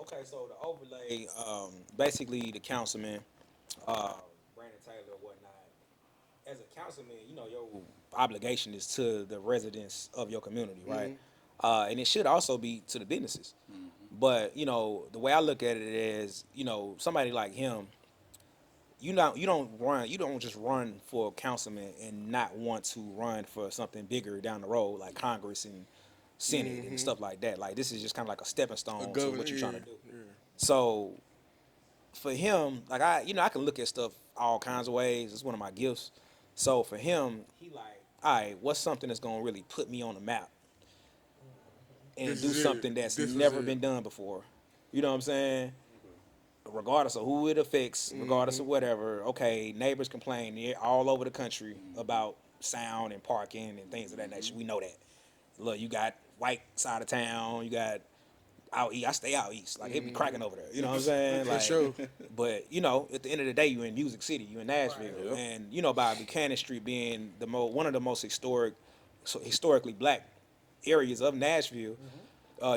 Okay, so the overlay, basically the councilman, Brandon Taylor or whatnot, as a councilman, you know, your obligation is to the residents of your community, right? And it should also be to the businesses. But, you know, the way I look at it is, you know, somebody like him, you don't just run for a councilman and not want to run for something bigger down the road, like Congress and Senate and stuff like that. Like, this is just kind of like a stepping stone to what you're trying to do. So for him, like, I can look at stuff all kinds of ways. It's one of my gifts. So for him, he like, all right, what's something that's gonna really put me on the map and This do is it. something that's This was never it. been done before. You know what I'm saying? Regardless of who it affects, regardless of whatever. Okay, neighbors complain all over the country about sound and parking and things of that nature. We know that. Look, you got white side of town, you got out east. I stay out east. Like, it be cracking over there. You know what I'm saying? For Like, sure. but, at the end of the day, you in Music City. You in Nashville. And, by Buchanan Street being one of the most historically black areas of Nashville,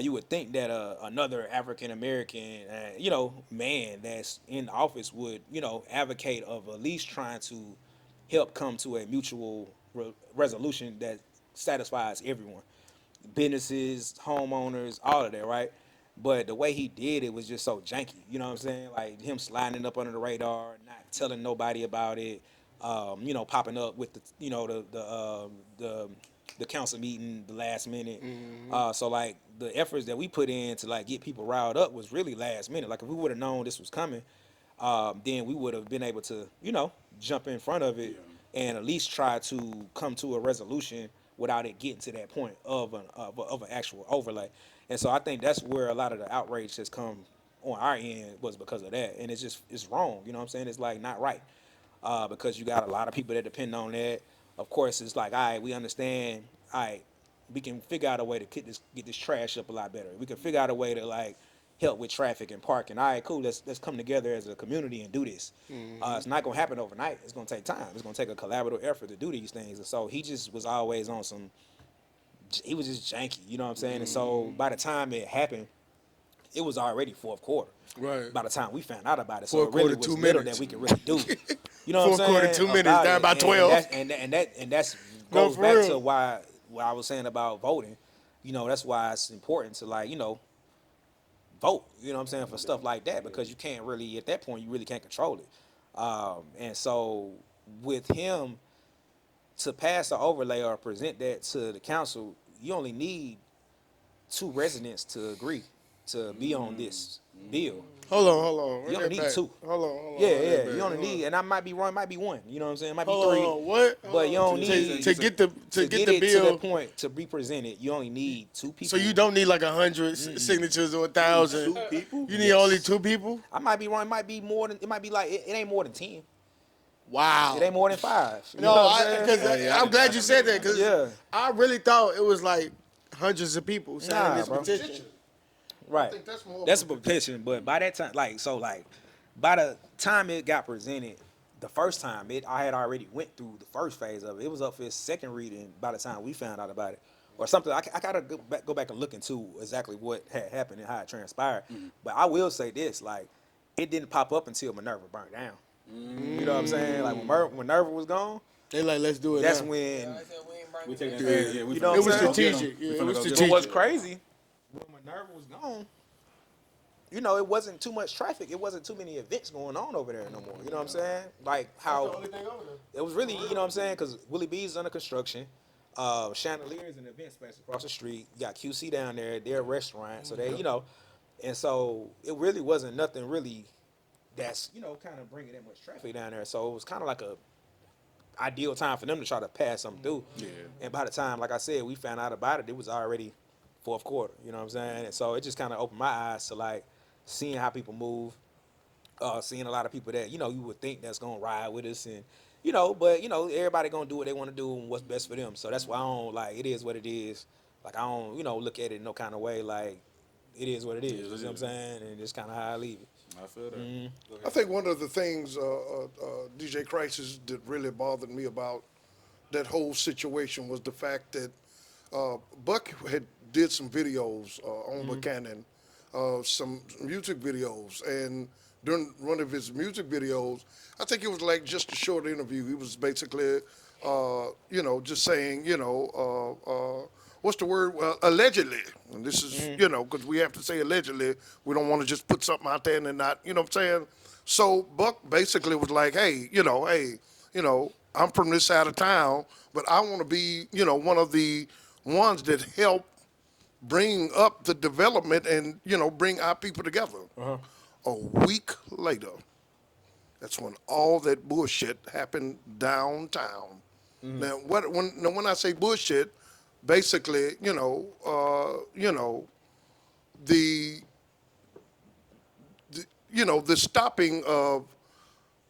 you would think that another African American, man that's in office would, advocate of at least trying to help come to a mutual resolution that satisfies everyone, businesses, homeowners, all of that, right? But the way he did it was just so janky. You know what I'm saying? Like him sliding up under the radar, not telling nobody about it. Popping up with the council meeting the last minute. So like the efforts that we put in to like get people riled up was really last minute. Like if we would have known this was coming, then we would have been able to, jump in front of it and at least try to come to a resolution without it getting to that point of an actual overlay. And so I think that's where a lot of the outrage has come on our end was because of that. And it's wrong. You know what I'm saying? It's like not right. Because you got a lot of people that depend on that. Of course, it's like, all right, we understand. All right, we can figure out a way to get this trash up a lot better. We can figure out a way to like help with traffic and parking. All right, cool. Let's come together as a community and do this. It's not gonna happen overnight. It's gonna take time. It's gonna take a collaborative effort to do these things. And so he just was always on some. He was just janky. You know what I'm saying? And so by the time it happened, it was already fourth quarter. Right. By the time we found out about it, so Fourth it really quarter, was 2 little minutes. that we could really do. You know what I'm Fourth saying? quarter, 2 minutes, About down it. by 12. And that's No, goes for back real. to why what I was saying about voting. That's why it's important to like vote. You know what I'm saying, for stuff like that, because you can't really at that point you really can't control it. And so with him to pass the overlay or present that to the council, you only need 2 residents to agree to be on this bill. Hold on. Run You only that need back. 2. Hold on. Yeah, Run that yeah. back. You only Hold on. need, and I might be wrong, it might be 1. You know what I'm saying? It might be Hold 3. on. What? But you don't need to get the to get the it to the bill. point to be presented. You only need 2 people. So you don't need like 100 signatures or 1,000. 2 people? You need only 2 people. I might be wrong. It might be more than. It might be like it ain't more than 10. Wow. It ain't more than 5. You No, know what I'm saying? because I'm glad you said that because Yeah. I really thought it was like hundreds of people signing Nah, this bro. petition. Right. think that's more That's of a petition, but by that time, by the time it got presented, the first time I had already went through the first phase of it. It was up for its second reading by the time we found out about it, or something. I gotta go back and look into exactly what had happened and how it transpired. But I will say this: like, it didn't pop up until Minerva burned down. You know what I'm saying? Like when Minerva was gone, They like, let's do it. that's now. when. I said we ain't bringing We taking it that. back. Yeah, we You know finna what It I'm was saying? strategic. We Yeah, finna it was go get But strategic. what's crazy, when Minerva was gone, it wasn't too much traffic. It wasn't too many events going on over there no more. You know what I'm saying? Like how it was really, you know what I'm saying? Because Willie B's is under construction. Chandelier is an event space across the street. You got QC down there, their restaurant. So they, and so it really wasn't nothing really that's, kind of bringing that much traffic down there. So it was kind of like a ideal time for them to try to pass something through. Yeah. And by the time, like I said, we found out about it, it was already fourth quarter. You know what I'm saying? And so it just kind of opened my eyes to like seeing how people move, seeing a lot of people that you would think that's gonna ride with us, and but everybody gonna do what they want to do and what's best for them. So that's why I don't like it is what it is. Like I don't look at it in no kind of way. Like it is what it is. You know what I'm saying? And just kind of how I leave it. I feel that. Go ahead. I think one of the things, DJ Crisis, that really bothered me about that whole situation was the fact that Buck had did some videos on Buchanan, some music videos, and during one of his music videos, I think it was like just a short interview. He was basically, just saying, what's the word? Well, allegedly, and this is, because we have to say allegedly. We don't want to just put something out there and then not, you know what I'm saying? So Buck basically was like, hey, I'm from this side of town, but I want to be, one of the ones that help bring up the development and, bring our people together. A week later, That's when all that bullshit happened downtown. Now, when I say bullshit, basically, the, the stopping of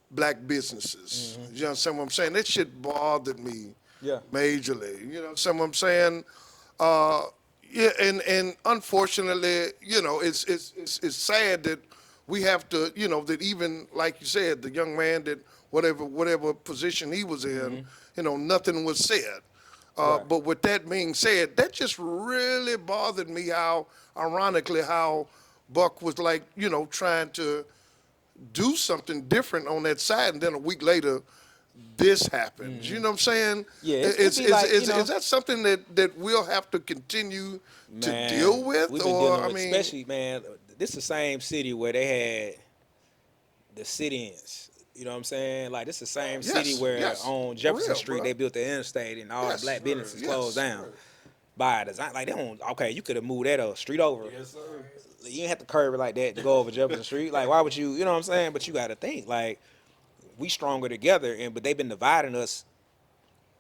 black businesses. You understand what I'm saying? That shit bothered me Yeah. majorly. You know what I'm saying? Yeah, and unfortunately, it's sad that we have to, that even like you said, the young man that whatever position he was in, nothing was said. Right. But with that being said, that just really bothered me how, ironically, how Buck was like, trying to do something different on that side, and then a week later, this happens. You know what I'm saying? Yeah, it'd be like, is that something that we'll have to continue to deal with? We've been Or, dealing with, especially, man, this is the same city where they had the sit-ins. You know what I'm saying? Like, this is the same city where on Jefferson real, Street bruh. they built the interstate and all Yes, the black businesses yes, closed down by design. Like, they don't, okay, you could have moved that a street over. Yes, sir. You didn't have to curve it like that to go over Jefferson Street. Like, why would you know what I'm saying? But you got to think, like, we stronger together, but they've been dividing us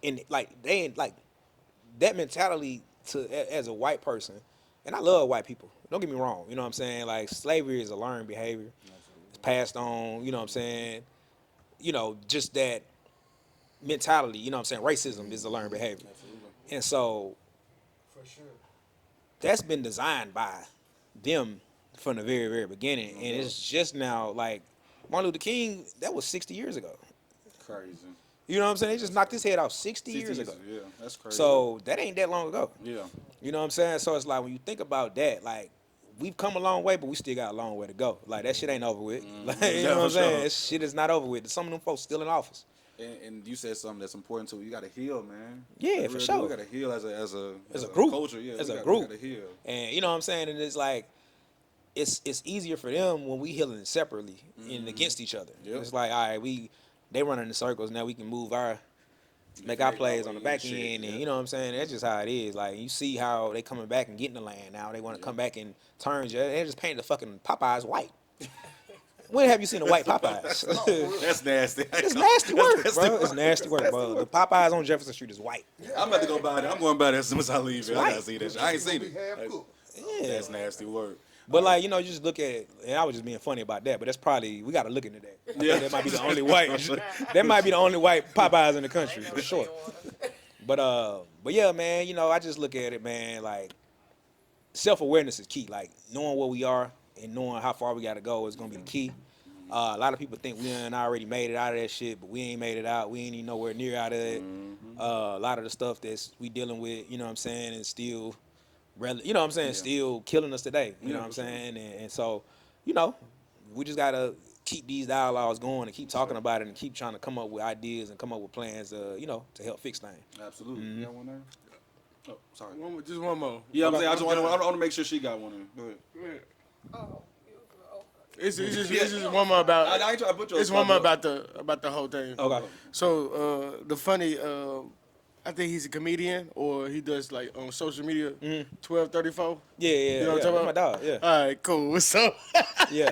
in, like, they ain't, like, that mentality as a white person, and I love white people. Don't get me wrong. You know what I'm saying? Like, slavery is a learned behavior. It's passed on, you know what I'm saying? Just that mentality, you know what I'm saying? Racism is a learned behavior. Absolutely. And so, For sure. that's been designed by them from the very, very beginning. And it's just now, like, Martin Luther King, that was 60 years ago. Crazy. You know what I'm saying? They just knocked his head off 60 years ago. Yeah, that's crazy. So that ain't that long ago. Yeah. You know what I'm saying? So it's like, when you think about that, like, we've come a long way, but we still got a long way to go. Like, that shit ain't over with. Like, you know what I'm saying? That shit is not over with. Some of them folks still in office. And you said something that's important too. You got to heal, man. Yeah, for sure. We got to heal as a group. culture. Yeah, as we a got, group. We got to heal. And you know what I'm saying? And it's like, it's easier for them when we healing separately and against each other. Yep. It's like, all right, they running in circles. Now we can make our plays on the back end, and you know what I'm saying? That's just how it is. Like, you see how they coming back and getting the land now. They want to come back and turn. They just painted the fucking Popeyes white. When have you seen a white Popeyes? That's nasty. It's nasty work, bro. It's nasty work, bro. The Popeyes on Jefferson Street is white. I'm about to go buy that. I'm going to buy that as soon as I leave here. I Right. got to see that shit. I ain't seen it. Yeah. That's nasty work. But like, you just look at it, and I was just being funny about that, but that's probably, we got to look into that. I think Yeah. that might be the only white, that might be the only white Popeyes in the country, for sure. But yeah, man, I just look at it, man, like, self-awareness is key. Like, knowing where we are and knowing how far we got to go is going to be the key. A lot of people think we done already made it out of that shit, but we ain't made it out. We ain't even nowhere near out of it. A lot of the stuff that's we dealing with, you know what I'm saying, is still, you know what I'm saying, still killing us today. You know what I'm saying? And so, we just got to keep these dialogues going and keep talking about it and keep trying to come up with ideas and come up with plans, to help fix things. Absolutely. You got one there? Oh, sorry. Just one more. Yeah, I'm saying I want to make sure she got one in. Go ahead. Oh, It's just one more about. I ain't trying to put you on It's spot, one more but- about the whole thing. Okay. So the funny, I think he's a comedian or he does like on social media. 1234. Yeah. You know what I'm yeah. talking My about? dog, yeah. All right, cool. So Yeah.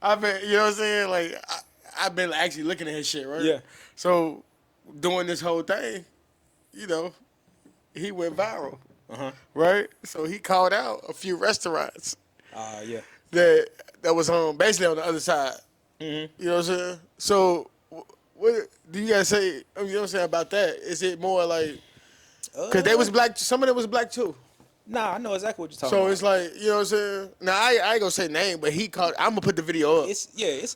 I've been, you know what I'm saying? Like I've been actually looking at his shit, right? Yeah. So doing this whole thing, he went viral, right? So he called out a few restaurants Yeah. that was basically on the other side. You know what I'm saying? So what do you guys say? You know what I'm saying about that? Is it more like because they was black? Some of them was black too. Nah, I know exactly what you're talking So about. it's like, you know what I'm saying? Now I ain't gonna say name, but he called. I'm gonna put the video up. It's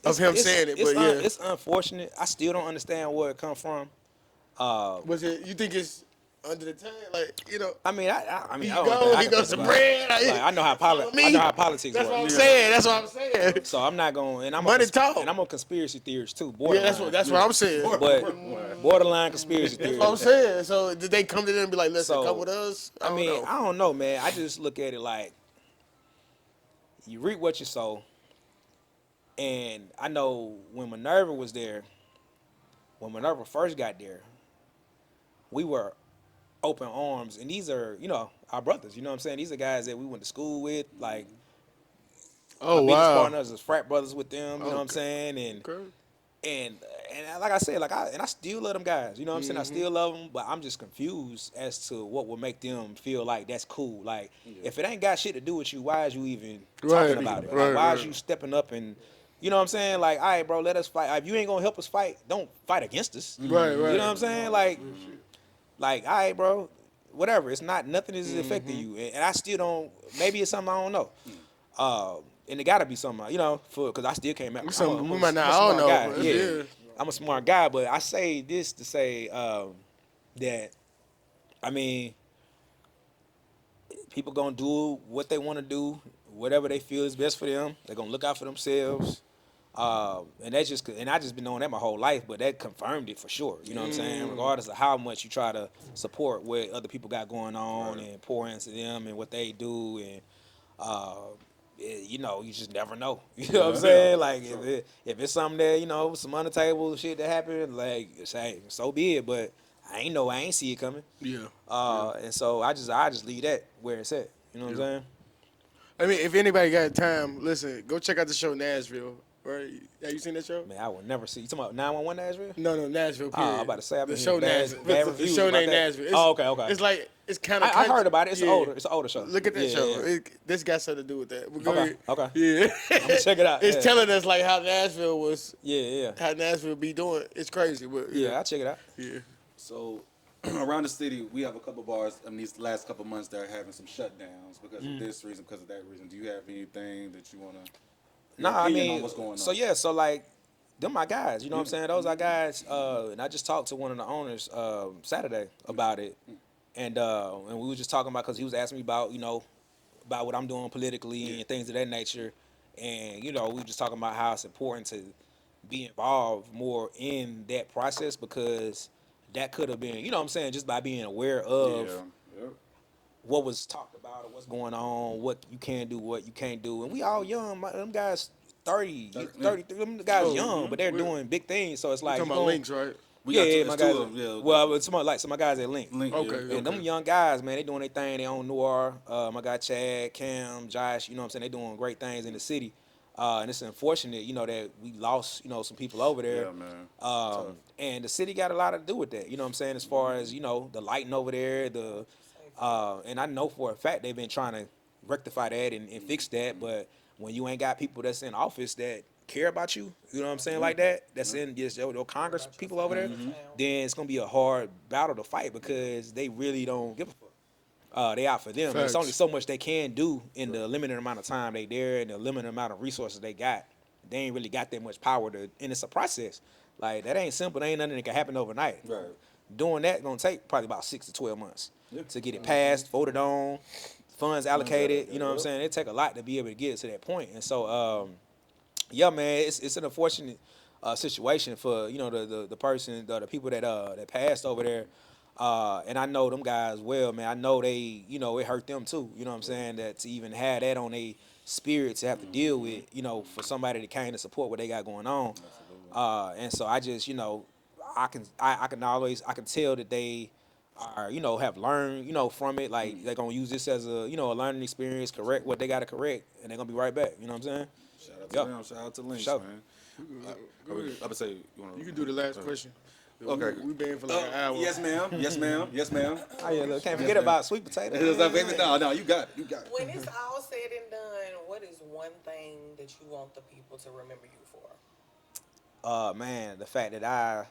of him saying it, but yeah. It's unfortunate. I still don't understand where it come from. Was it? You think it's under the tongue? Like, I mean, I he don't go, think I he can goes think some about it. bread. Like, I know how politics That's work. what I'm saying. That's what I'm saying. So I'm not going. And I'm Money on talk. And I'm on conspiracy theories too. Yeah, Borderline. that's what I'm saying. But borderline conspiracy theories. That's what I'm saying. So did they come to them and be like, listen, So, come with us? I don't know, man. I just look at it like you reap what you sow. And I know when Minerva was there, when Minerva first got there, we were open arms. And these are, our brothers. You know what I'm saying? These are guys that we went to school with. Like, Oh, my biggest wow. partners is frat brothers with them. You know what I'm saying? And And like I said, I still love them guys. You know what I'm saying? I still love them, but I'm just confused as to what will make them feel like that's cool. Like, if it ain't got shit to do with you, why is you even talking about it? Like, why is you stepping up and, you know what I'm saying? Like, all right, bro, let us fight. If you ain't gonna help us fight, don't fight against us. Right. You know what I'm saying? Like, all right, bro, whatever. It's not nothing is affecting you, and I still don't. Maybe it's something I don't know. And it gotta be something, you know, because I still can't remember. We might not all know. Guy. Yeah. I'm a smart guy, but I say this to say that, I mean, people gonna do what they want to do, whatever they feel is best for them. They're gonna look out for themselves, and that's just, and I just been knowing that my whole life, but that confirmed it for sure. You know what I'm saying? Regardless of how much you try to support what other people got going on and pour into them and what they do, and you know, you just never know. You know what I'm saying? Like, if it's something that, you know, some on the table shit that happened, like, say, so be it. But I ain't see it coming. Yeah. And so I just leave that where it's at. You know what I'm saying? I mean, if anybody got time, listen, go check out the show Nashville. Right? Have you seen that show? Man, I will never see. You talking about 911 Nashville? No, Nashville. Period. I'm about to say I've been the show hearing Nashville. bad The reviews show about named that. Nashville. Okay. It's like it's kind of. I heard about it. It's an older show. Look at that show. Yeah. This got something to do with that. But go Okay. ahead. Okay. Yeah. I'm gonna check it out. It's telling us like how Nashville was. Yeah. How Nashville be doing. It's crazy, but Yeah, I'll check it out. Yeah. So around the city, we have a couple bars in these last couple months that are having some shutdowns because of this reason, because of that reason. Do you have anything that you want to? Nah, I mean, on what's going on? so like, them my guys. You know what I'm saying? Those are guys. And I just talked to one of the owners Saturday about it, and we were just talking about, because he was asking me about, you know, about what I'm doing politically and things of that nature, and you know, we were just talking about how it's important to be involved more in that process, because that could have been, you know what I'm saying, just by being aware of what was talked about or what's going on, what you can do, what you can't do. And we all young. Them guys 30, them guys young, but they're doing big things. So it's like, talking about links, right? We got my two guys. of them, yeah. Well, it's some of my guys at Link. Okay. And them young guys, man, they doing their thing. They own Noir. My guy Chad, Cam, Josh, you know what I'm saying? They doing great things in the city. And it's unfortunate, you know, that we lost, you know, some people over there. Yeah, man. And the city got a lot to do with that. You know what I'm saying? As far as, you know, the lighting over there, and I know for a fact they've been trying to rectify that and fix that. But when you ain't got people that's in office that care about you, you know what I'm saying, like that, that's in just your Congress people over there, then it's gonna be a hard battle to fight, because they really don't give a fuck. They out for them. There's only so much they can do in the limited amount of time they there and the limited amount of resources they got. They ain't really got that much power and it's a process. Like, that ain't simple. There ain't nothing that can happen overnight. Right. Doing that gonna take probably about 6 to 12 months to get it passed, voted on, funds allocated. You know what I'm saying? It take a lot to be able to get it to that point. And so, yeah, man, it's an unfortunate situation for, you know, the person, the people that passed over there. And I know them guys well, man. I know they, you know, it hurt them too. You know what I'm saying? That to even have that on their spirit to have to deal with, you know, for somebody to kind of support what they got going on. And so I just, you know, I can tell that they are, you know, have learned, you know, from it. Like, they're gonna use this as a, you know, a learning experience, correct what they gotta correct, and they're gonna be right back. You know what I'm saying? Shout out to them. Shout out to Links, Sure. man. I would say You can do the last question. Okay. We've been for like an hour. Yes, ma'am. Yes, ma'am. Yes, ma'am. Oh yeah, look, can't forget about sweet potato. No, you got it. You got it. When it's all said and done, what is one thing that you want the people to remember you for? Man, the fact that I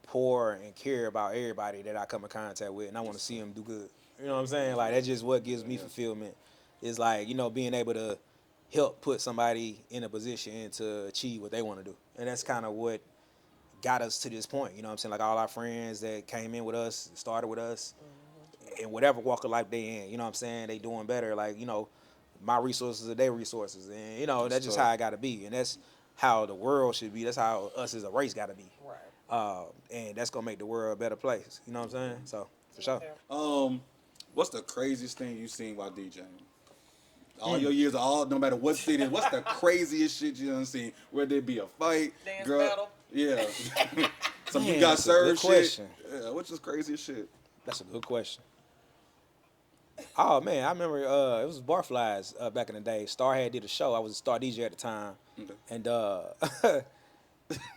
pour and care about everybody that I come in contact with, and I want to see them do good. You know what I'm saying? Like, that's just what gives me fulfillment. It's like, you know, being able to help put somebody in a position to achieve what they want to do. And that's kind of what got us to this point. You know what I'm saying? Like, all our friends that came in with us, started with us, in whatever walk of life they in, you know what I'm saying? They doing better. Like, you know, my resources are their resources. And, you know, that's just how I got to be. And that's how the world should be. That's how us as a race got to be. Right. And that's going to make the world a better place. You know what I'm saying? So, for sure. What's the craziest thing you seen while DJing? All your years, no matter what city, what's the craziest shit you done seen? Whether it be a fight, Dance girl, battle? yeah, some Man, you got that's a served good shit. question. Yeah, what's the craziest shit? That's a good question. Oh man, I remember it was Barflies back in the day. Star had did a show. I was a Star DJ at the time, Okay. and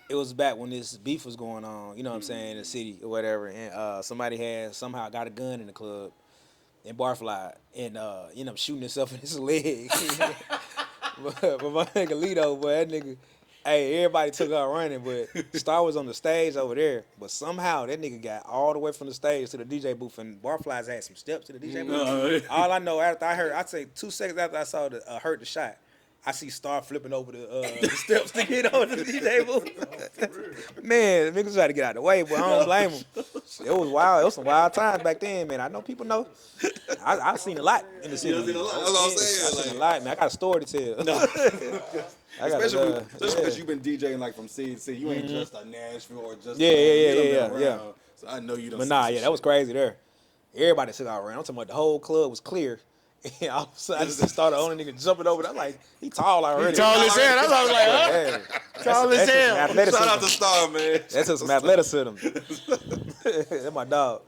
it was back when this beef was going on, you know what I'm saying, in the city or whatever, and somebody had somehow got a gun in the club and barfly and ended up shooting himself in his leg. but my nigga Lito, boy, that nigga, hey, everybody took out running, but Star was on the stage over there, but somehow that nigga got all the way from the stage to the DJ booth, and barflies had some steps to the DJ booth. All I know, after I'd say 2 seconds after I saw heard the shot, I see Star flipping over the steps to get on the DJ booth. Man, the niggas tried to get out of the way, but I don't blame him. It was wild. It was some wild times back then, man. I know people know. I've seen a lot in the city. That's what I'm saying. I've seen a lot, man. I got a story to tell. Especially because you've been DJing like from city to city. You ain't just a Nashville or just yeah. So I know you don't. But nah, yeah, that was crazy there. Everybody took out around. I'm talking about the whole club was clear. And all of a sudden, I just started the only nigga jumping over there. I'm like, he tall already. He tall as hell. That's what I was like, huh? Tall as hell. Shout out to Star, man. That's just some athleticism. That's my dog.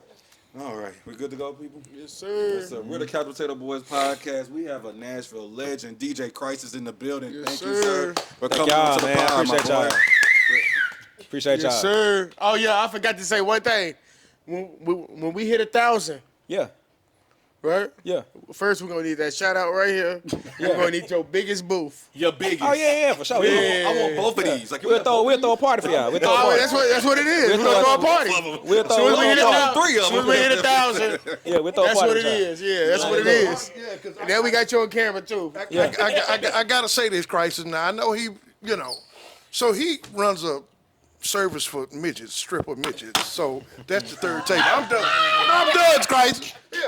All right, we good to go, people? Yes, sir. Yes, sir. We're the Couch Potato Boys podcast. We have a Nashville legend, DJ Crisis, in the building. Yes, Thank you, sir, for Thank coming y'all, on to the man. pod, Appreciate my boy. y'all. Appreciate y'all. Yes, sir. Oh, yeah, I forgot to say one thing. When we hit 1,000, Yeah. right? Yeah. First, we're going to need that shout out right here. We're going to need your biggest booth. Your biggest. Oh yeah, for sure. Yeah. I want both of these. Like, We'll throw a party for y'all. We'll throw a Oh, party. that's what it is. We're going to throw a party. We'll throw Soon as we hit a party. 1,000, Three of soon as them. we hit 1,000, Yeah, we'll throw a that's party. what it for y'all. is. Yeah, that's what it is. And then we got you on camera, too. I got to say this, Crisis. Now, I know he, so he runs a service for midgets, stripper midgets. So that's the third tape. I'm done, Crisis. Yeah.